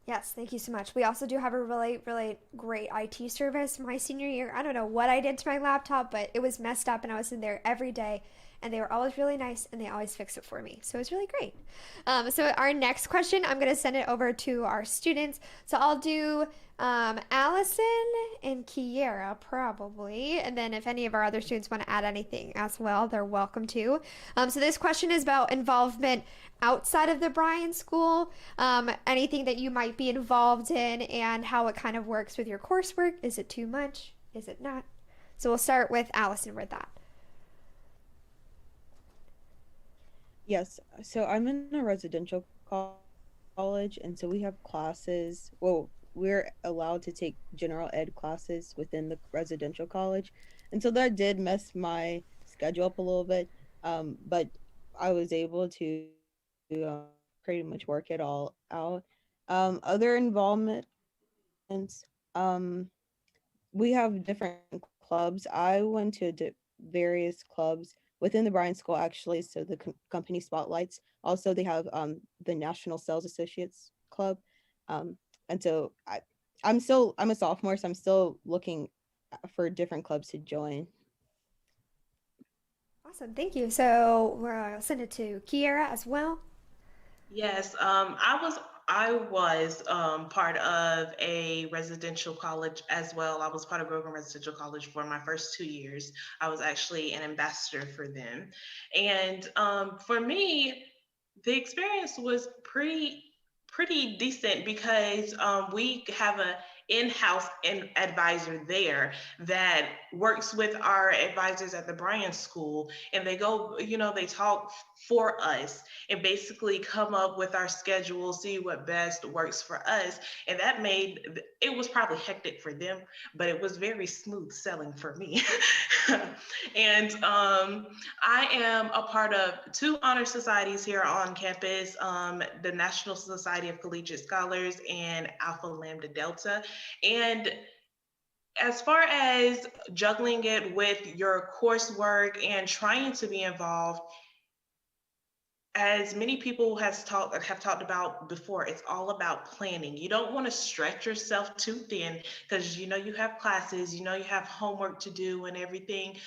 Yes, thank you so much. We also do have a really, really great IT service. My senior year, I don't know what I did to my laptop, but it was messed up and I was in there every day, and they were always really nice and they always fix it for me. So it's really great. So our next question, I'm going to send it over to our students. So I'll do Allison and Keira probably, and then if any of our other students want to add anything as well, they're welcome to. So this question is about involvement outside of the Bryan School, anything that you might be involved in and how it kind of works with your coursework. Is it too much? Is it not? So we'll start with Allison with that. Yes, so I'm in a residential college, and so we have classes. Well, we're allowed to take general ed classes within the residential college, and so that did mess my schedule up a little bit. But I was able to pretty much work it all out. Other involvements, we have different clubs. I went to various clubs within the Bryan School, actually. So the company spotlights. Also, they have the National Sales Associates Club. And so I'm a sophomore, so I'm still looking for different clubs to join. Awesome, thank you. So we'll send it to Keira as well. Yes, I was part of a residential college as well. I was part of Grogan Residential College for my first 2 years. I was actually an ambassador for them. And for me, the experience was pretty decent because we have a in-house advisor there that works with our advisors at the Bryan School, and they go, they talk for us and basically come up with our schedule, see what best works for us. And that it was probably hectic for them, but it was very smooth selling for me. And I am a part of 2 honor societies here on campus, the National Society of Collegiate Scholars and Alpha Lambda Delta. And as far as juggling it with your coursework and trying to be involved, as many people have talked about before, it's all about planning. You don't want to stretch yourself too thin because you have classes, you have homework to do and everything.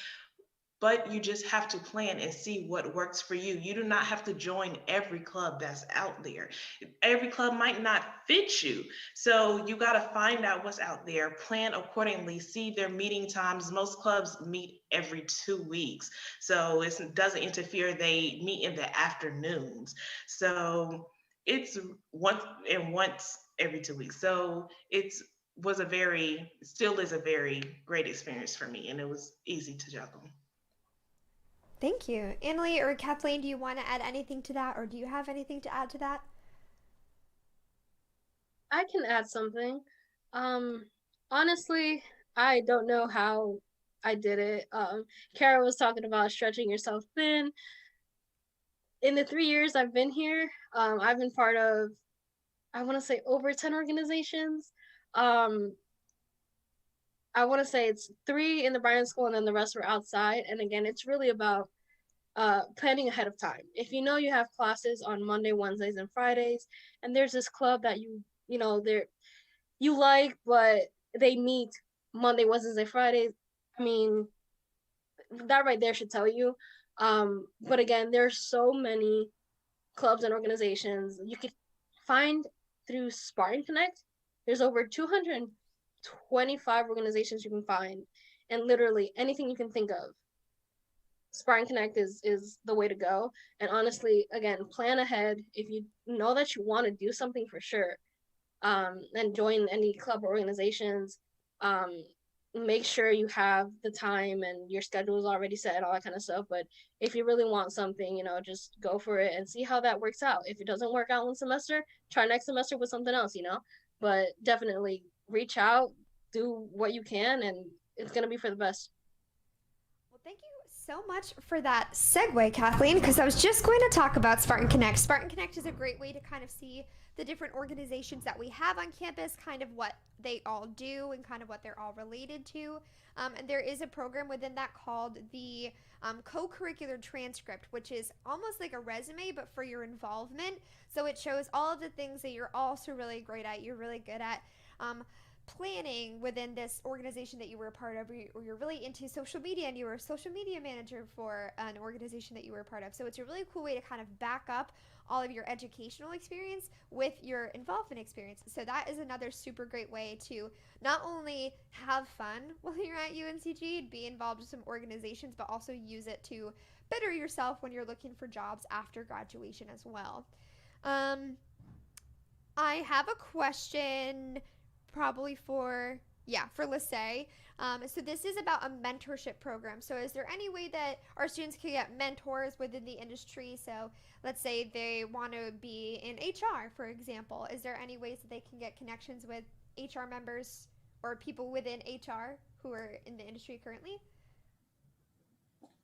But you just have to plan and see what works for you. You do not have to join every club that's out there. Every club might not fit you. So you got to find out what's out there, plan accordingly, see their meeting times. Most clubs meet every 2 weeks. So it doesn't interfere. They meet in the afternoons. So it's once every 2 weeks. So still is a very great experience for me. And it was easy to juggle. Thank you. Annalie or Kathleen, do you want to add anything to that, or do you have anything to add to that? I can add something. Honestly, I don't know how I did it. Keira was talking about stretching yourself thin. In the 3 years I've been here, I've been part of, I want to say, over 10 organizations. I want to say it's 3 in the Bryan School and then the rest were outside. And again, it's really about planning ahead of time. If you know you have classes on Monday, Wednesdays, and Fridays, and there's this club that you like, but they meet Monday, Wednesdays, and Fridays, I mean, that right there should tell you. But again, there's so many clubs and organizations you could find through Spartan Connect. There's over 225 organizations you can find, and literally anything you can think of. Spartan Connect is the way to go. And honestly, again, plan ahead. If you know that you want to do something for sure, and join any club or organizations, make sure you have the time and your schedule is already set and all that kind of stuff. But if you really want something, you know, just go for it and see how that works out. If it doesn't work out one semester, try next semester with something else, you know. But definitely reach out, do what you can, and it's going to be for the best. Well, thank you so much for that segue, Kathleen, because I was just going to talk about Spartan Connect. Spartan Connect is a great way to kind of see the different organizations that we have on campus, kind of what they all do and kind of what they're all related to. And there is a program within that called the co-curricular transcript, which is almost like a resume, but for your involvement. So it shows all of the things that you're also really great at, you're really good at. Planning within this organization that you were a part of, or you're really into social media and you were a social media manager for an organization that you were a part of. So it's a really cool way to kind of back up all of your educational experience with your involvement experience. So that is another super great way to not only have fun while you're at UNCG, be involved with some organizations, but also use it to better yourself when you're looking for jobs after graduation as well. I have a question probably for Lissay. So this is about a mentorship program. So is there any way that our students can get mentors within the industry? So let's say they want to be in HR, for example. Is there any ways that they can get connections with HR members or people within HR who are in the industry currently?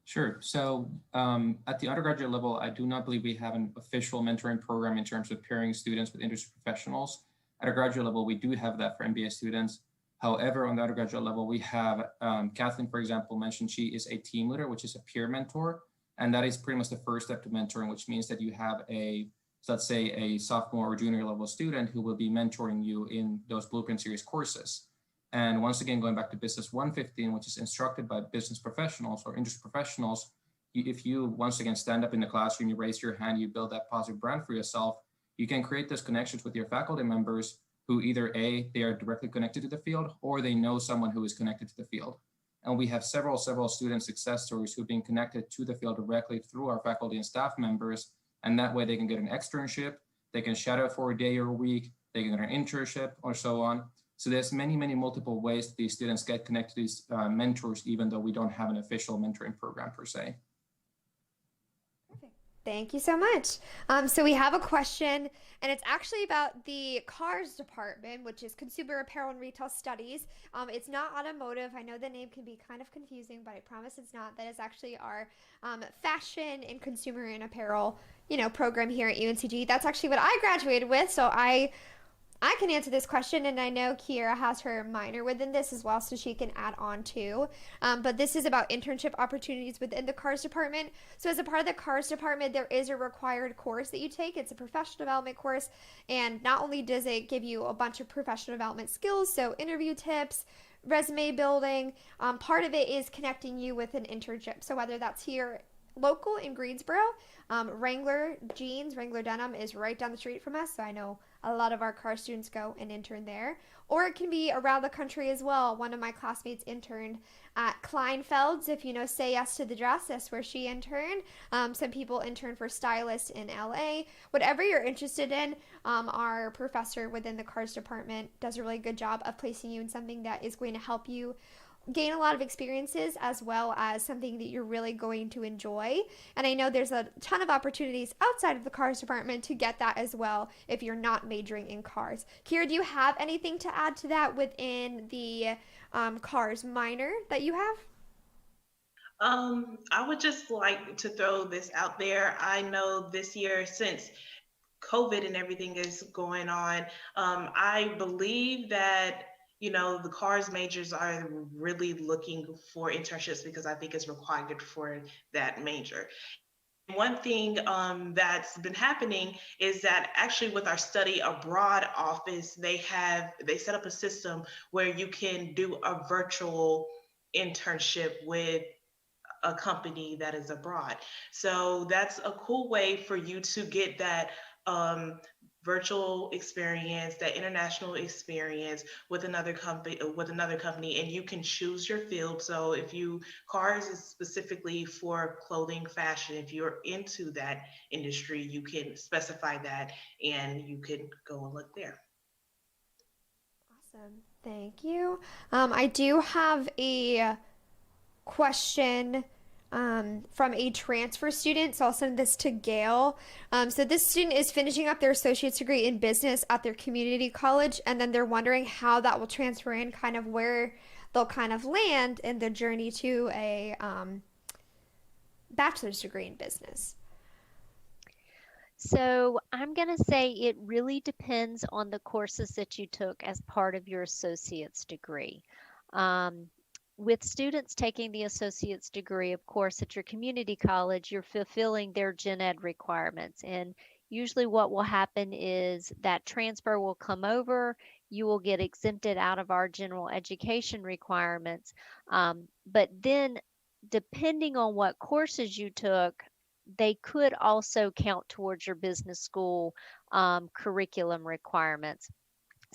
Sure. So at the undergraduate level, I do not believe we have an official mentoring program in terms of pairing students with industry professionals. At a graduate level, we do have that for MBA students. However, on the undergraduate level, we have Kathleen, for example, mentioned she is a team leader, which is a peer mentor. And that is pretty much the first step to mentoring, which means that you have let's say a sophomore or junior level student who will be mentoring you in those Blueprint Series courses. And once again, going back to Business 115, which is instructed by business professionals or industry professionals, if you once again stand up in the classroom, you raise your hand, you build that positive brand for yourself, you can create those connections with your faculty members who either they are directly connected to the field or they know someone who is connected to the field. And we have several student success stories who've been connected to the field directly through our faculty and staff members. And that way they can get an externship, they can shadow for a day or a week, they can get an internship or so on. So there's many multiple ways that these students get connected to these mentors, even though we don't have an official mentoring program per se. Thank you so much. So we have a question, and it's actually about the CARS department, which is Consumer Apparel and Retail Studies. It's not automotive. I know the name can be kind of confusing, but I promise it's not. That is actually our fashion and consumer and apparel, program here at UNCG. That's actually what I graduated with, so I can answer this question, and I know Keira has her minor within this as well, so she can add on too. But this is about internship opportunities within the CARS department. So as a part of the CARS department, there is a required course that you take. It's a professional development course, and not only does it give you a bunch of professional development skills, so interview tips, resume building, part of it is connecting you with an internship. So whether that's here local in Greensboro, Wrangler jeans, Wrangler denim is right down the street from us, so I know a lot of our CARS students go and intern there. Or it can be around the country as well. One of my classmates interned at Kleinfeld's. If you know Say Yes to the Dress, that's where she interned. Some people intern for stylists in LA. Whatever you're interested in, our professor within the CARS department does a really good job of placing you in something that is going to help you gain a lot of experiences, as well as something that you're really going to enjoy. And I know there's a ton of opportunities outside of the CARS department to get that as well if you're not majoring in CARS. Keira, do you have anything to add to that within the CARS minor that you have? I would just like to throw this out there. I know this year, since COVID and everything is going on, I believe that the CARS majors are really looking for internships because I think it's required for that major. One thing that's been happening is that actually with our study abroad office, they set up a system where you can do a virtual internship with a company that is abroad. So that's a cool way for you to get that virtual experience, that international experience with another company, and you can choose your field. So if you cars is specifically for clothing, fashion, if you're into that industry, you can specify that and you can go and look there. Awesome. Thank you. I do have a question from a transfer student, so I'll send this to Gail. So this student is finishing up their associate's degree in business at their community college, and then they're wondering how that will transfer in, kind of where they'll kind of land in the journey to a bachelor's degree in business. So I'm going to say it really depends on the courses that you took as part of your associate's degree. With students taking the associate's degree, of course, at your community college, you're fulfilling their gen ed requirements. And usually what will happen is that transfer will come over, you will get exempted out of our general education requirements. But then, depending on what courses you took, they could also count towards your business school curriculum requirements.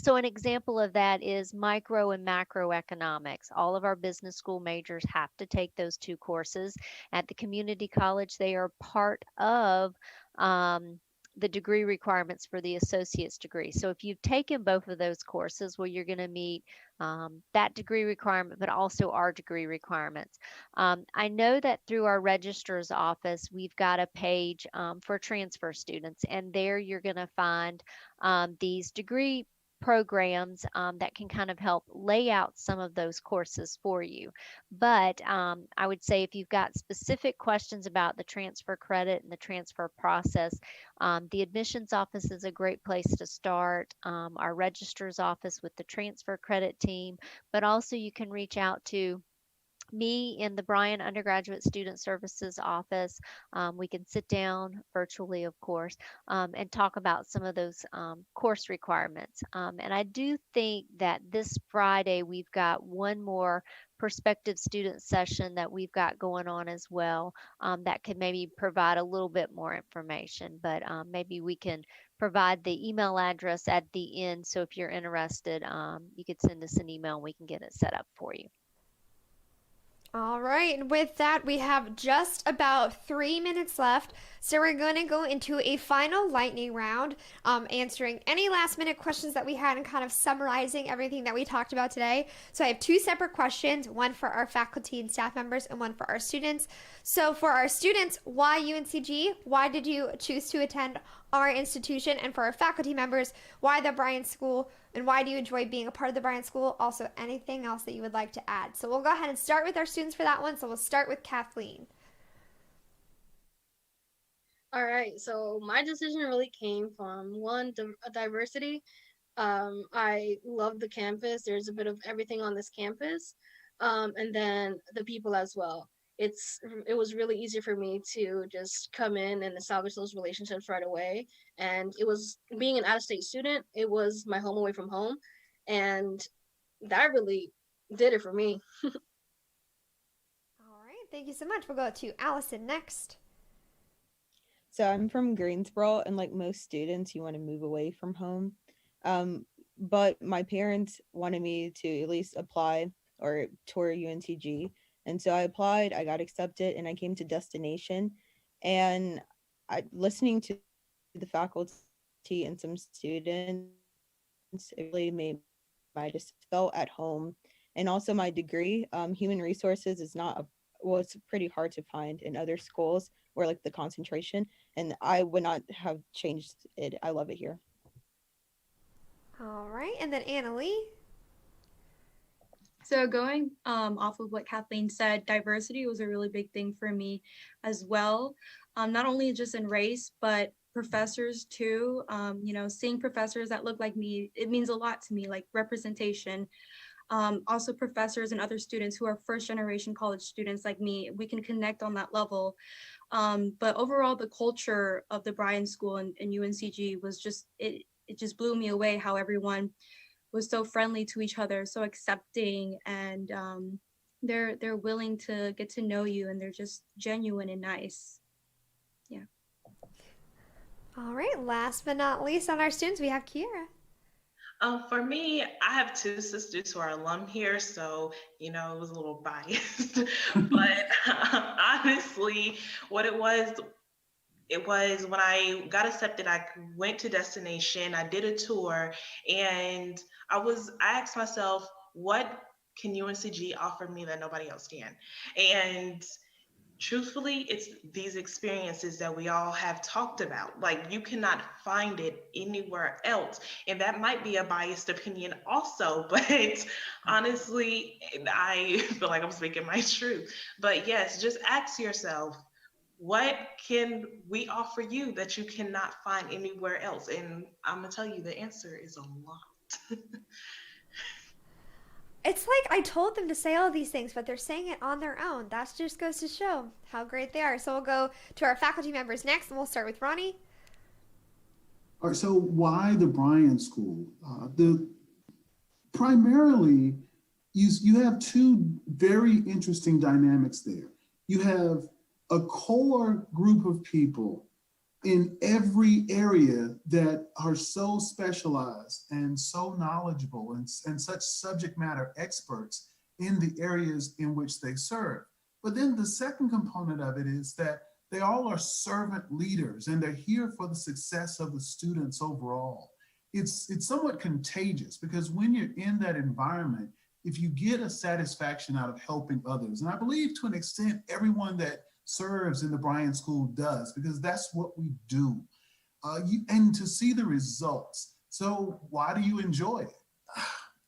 So an example of that is micro and macroeconomics. All of our business school majors have to take those two courses. At the community college, they are part of the degree requirements for the associate's degree. So if you've taken both of those courses, well, you're going to meet that degree requirement, but also our degree requirements. I know that through our registrar's office, we've got a page for transfer students, and there you're going to find these degree programs that can kind of help lay out some of those courses for you. But I would say if you've got specific questions about the transfer credit and the transfer process, the admissions office is a great place to start. Our registrar's office with the transfer credit team, but also you can reach out to me in the Bryan Undergraduate Student Services office. We can sit down virtually, of course, and talk about some of those course requirements. And I do think that this Friday we've got one more prospective student session that we've got going on as well that could maybe provide a little bit more information, but maybe we can provide the email address at the end. So if you're interested, you could send us an email and we can get it set up for you. All right, and with that, we have just about 3 minutes left. So we're going to go into a final lightning round, answering any last minute questions that we had and kind of summarizing everything that we talked about today. So I have two separate questions, one for our faculty and staff members and one for our students. So for our students, why UNCG? Why did you choose to attend our institution? And for our faculty members, why the Bryan School? And why do you enjoy being a part of the Bryan School? Also, anything else that you would like to add. So we'll go ahead and start with our students for that one. So we'll start with Kathleen. All right, so my decision really came from one, diversity. I love the campus. There's a bit of everything on this campus. And then the people as well. It was really easy for me to just come in and establish those relationships right away. And it was, being an out-of-state student, it was my home away from home. And that really did it for me. All right, thank you so much. We'll go to Allison next. So I'm from Greensboro, and like most students, you want to move away from home. But my parents wanted me to at least apply or tour UNCG. And so I applied, I got accepted, and I came to destination. And listening to the faculty and some students, it really made I just felt at home. And also my degree, human resources is not it's pretty hard to find in other schools where like the concentration, and I would not have changed it. I love it here. All right, and then Annalie. So going off of what Kathleen said, diversity was a really big thing for me as well. Not only just in race, but professors too. Seeing professors that look like me, it means a lot to me, like representation. Also professors and other students who are first generation college students like me, we can connect on that level. But overall, the culture of the Bryan School and UNCG was just, it just blew me away how everyone was so friendly to each other, so accepting, and they're willing to get to know you, and they're just genuine and nice. Yeah. All right, last but not least on our students, we have Keira. For me, I have two sisters who are alum here, so it was a little biased. But honestly, what it was when I got accepted, I went to destination, I did a tour, and I asked myself, what can UNCG offer me that nobody else can? And truthfully, it's these experiences that we all have talked about. Like, you cannot find it anywhere else. And that might be a biased opinion also, but honestly, I feel like I'm speaking my truth. But yes, just ask yourself, what can we offer you that you cannot find anywhere else? And I'm gonna tell you the answer is a lot. It's like I told them to say all these things, but they're saying it on their own. That just goes to show how great they are. So we'll go to our faculty members next, and we'll start with Ronnie. All right, so why the Bryan School? Primarily, you have two very interesting dynamics there. You have a core group of people in every area that are so specialized and so knowledgeable and such subject matter experts in the areas in which they serve. But then the second component of it is that they all are servant leaders and they're here for the success of the students overall. It's somewhat contagious because when you're in that environment, if you get a satisfaction out of helping others, and I believe to an extent everyone that serves in the Bryan School does, because that's what we do. And to see the results. So why do you enjoy it?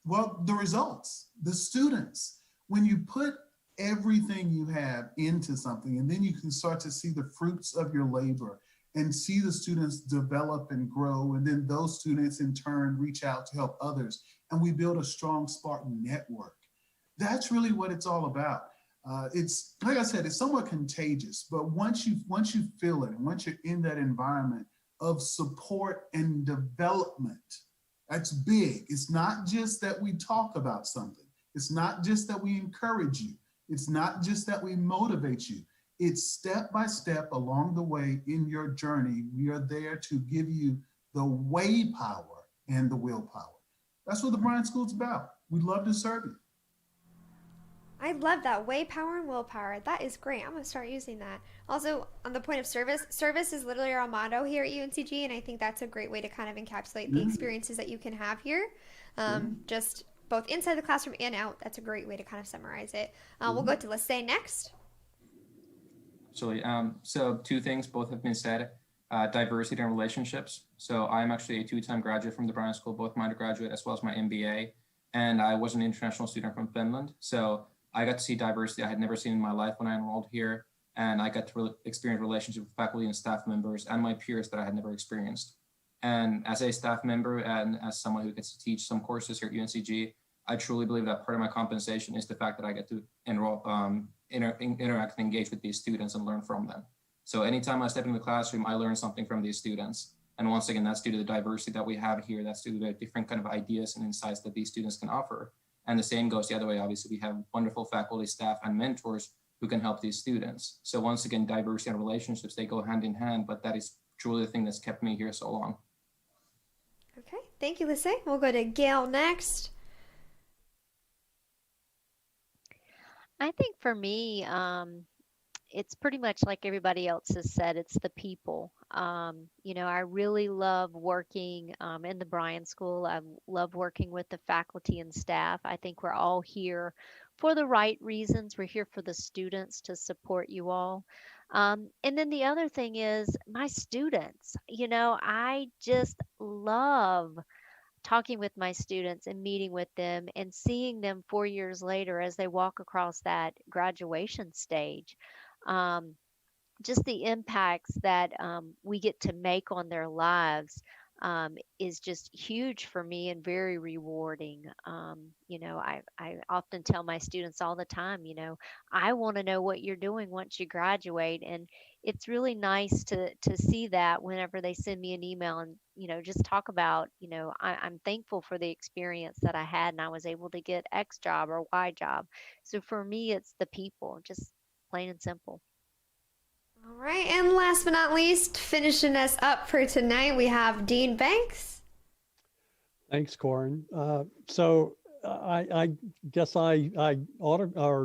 Well, the results, the students. When you put everything you have into something, and then you can start to see the fruits of your labor and see the students develop and grow, and then those students in turn reach out to help others, and we build a strong Spartan network. That's really what it's all about. It's like I said, it's somewhat contagious, but once you feel it, and once you're in that environment of support and development, that's big. It's not just that we talk about something. It's not just that we encourage you. It's not just that we motivate you. It's step by step along the way in your journey. We are there to give you the way power and the willpower. That's what the Bryan School's about. We'd love to serve you. I love that. Way power and willpower. That is great. I'm going to start using that. Also, on the point of service is literally our motto here at UNCG, and I think that's a great way to kind of encapsulate the experiences that you can have here. Just both inside the classroom and out. That's a great way to kind of summarize it. We'll go to Lissay next. Absolutely. So two things, both have been said. Diversity and relationships. So I'm actually a two-time graduate from the Bryan School, both my undergraduate as well as my MBA. And I was an international student from Finland. So I got to see diversity I had never seen in my life when I enrolled here. And I got to experience relationships with faculty and staff members and my peers that I had never experienced. And as a staff member and as someone who gets to teach some courses here at UNCG, I truly believe that part of my compensation is the fact that I get to enroll, interact and engage with these students and learn from them. So anytime I step into the classroom, I learn something from these students. And once again, that's due to the diversity that we have here. That's due to the different kind of ideas and insights that these students can offer. And the same goes the other way. Obviously, we have wonderful faculty, staff, and mentors who can help these students. So once again, diversity and relationships, they go hand in hand, but that is truly the thing that's kept me here so long. Okay, thank you, Lissay. We'll go to Gail next. I think for me, it's pretty much like everybody else has said, it's the people. I really love working in the Bryan School. I love working with the faculty and staff. I think we're all here for the right reasons. We're here for the students to support you all. And then the other thing is my students. I just love talking with my students and meeting with them and seeing them 4 years later as they walk across that graduation stage. Just the impacts that we get to make on their lives is just huge for me and very rewarding. I often tell my students all the time, I want to know what you're doing once you graduate. And it's really nice to see that whenever they send me an email and, just talk about, I'm thankful for the experience that I had and I was able to get X job or Y job. So for me, it's the people, just plain and simple. All right, and last but not least, finishing us up for tonight, we have Dean Banks. Thanks, Corin. So I guess I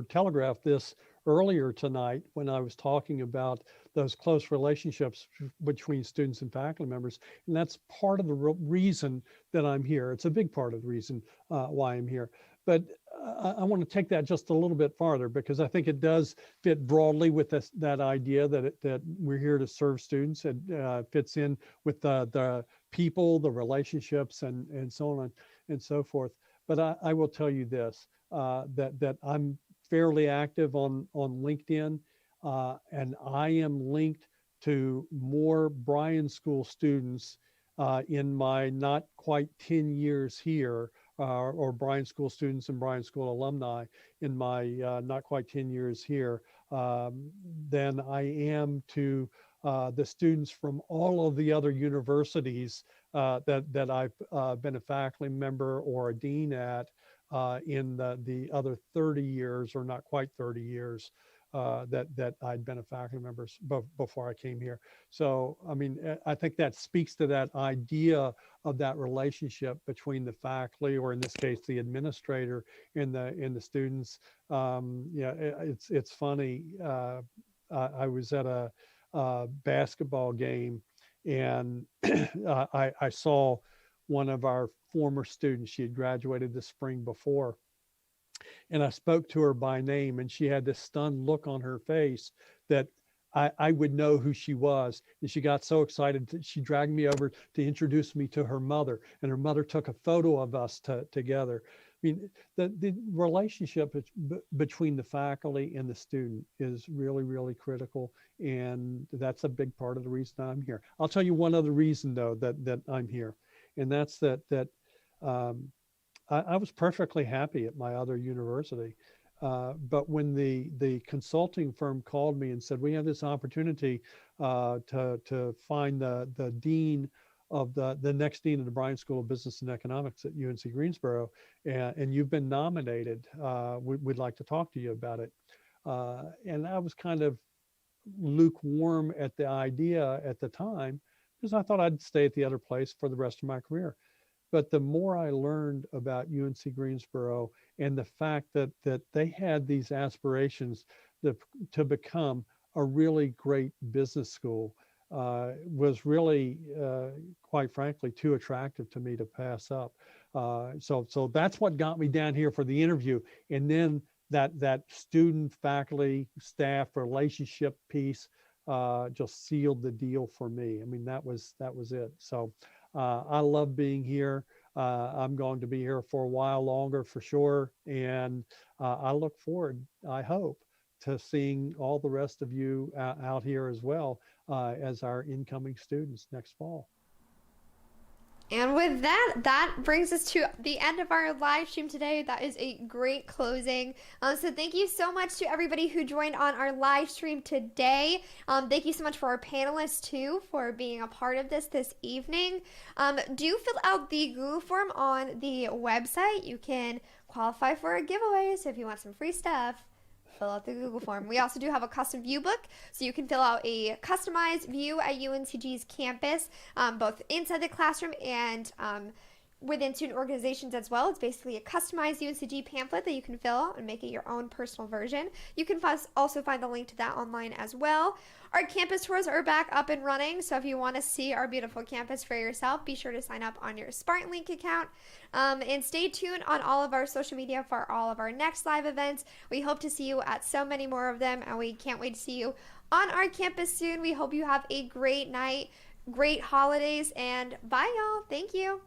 telegraphed this earlier tonight when I was talking about those close relationships between students and faculty members. And that's part of the reason that I'm here. It's a big part of the reason why I'm here. But I want to take that just a little bit farther, because I think it does fit broadly with that idea that we're here to serve students. It fits in with the people, the relationships, and so on and so forth. But I will tell you this, that I'm fairly active on LinkedIn, and I am linked to more Bryan School students in my not quite 10 years here, or Bryan School students and Bryan School alumni in my not quite 10 years here, than I am to the students from all of the other universities that I've been a faculty member or a dean at in the other 30 years, or not quite 30 years, that I'd been a faculty member before I came here. So, I mean, I think that speaks to that idea of that relationship between the faculty, or in this case, the administrator, and the students. Yeah, it's funny. I was at a basketball game, and I saw one of our former students. She had graduated the spring before, and I spoke to her by name, and she had this stunned look on her face that I would know who she was. And she got so excited that she dragged me over to introduce me to her mother, and her mother took a photo of us together. I mean, the relationship between the faculty and the student is really, really critical. And that's a big part of the reason I'm here. I'll tell you one other reason, though, that I'm here. And that's that I was perfectly happy at my other university. But when the consulting firm called me and said, we have this opportunity to find the dean of the next dean of the Bryan School of Business and Economics at UNC Greensboro, and you've been nominated, we'd like to talk to you about it. And I was kind of lukewarm at the idea at the time, because I thought I'd stay at the other place for the rest of my career. But the more I learned about UNC Greensboro, and the fact that they had these aspirations to become a really great business school, was really, quite frankly, too attractive to me to pass up. So that's what got me down here for the interview. And then that student, faculty, staff relationship piece just sealed the deal for me. I mean, that was it. So I love being here. I'm going to be here for a while longer for sure. And I look forward, I hope, to seeing all the rest of you out here as well as our incoming students next fall. And with that brings us to the end of our live stream today. That is a great closing. So thank you so much to everybody who joined on our live stream today. Thank you so much for our panelists too for being a part of this evening. Do fill out the Google form on the website. You can qualify for a giveaway. So if you want some free stuff, fill out the Google form. We also do have a custom view book, so you can fill out a customized view at UNCG's campus, both inside the classroom and within student organizations as well. It's basically a customized UNCG pamphlet that you can fill out and make it your own personal version. You can also find the link to that online as well. Our campus tours are back up and running, so if you want to see our beautiful campus for yourself, be sure to sign up on your Spartan Link account. And stay tuned on all of our social media for all of our next live events. We hope to see you at so many more of them, and we can't wait to see you on our campus soon. We hope you have a great night, great holidays, and bye, y'all. Thank you.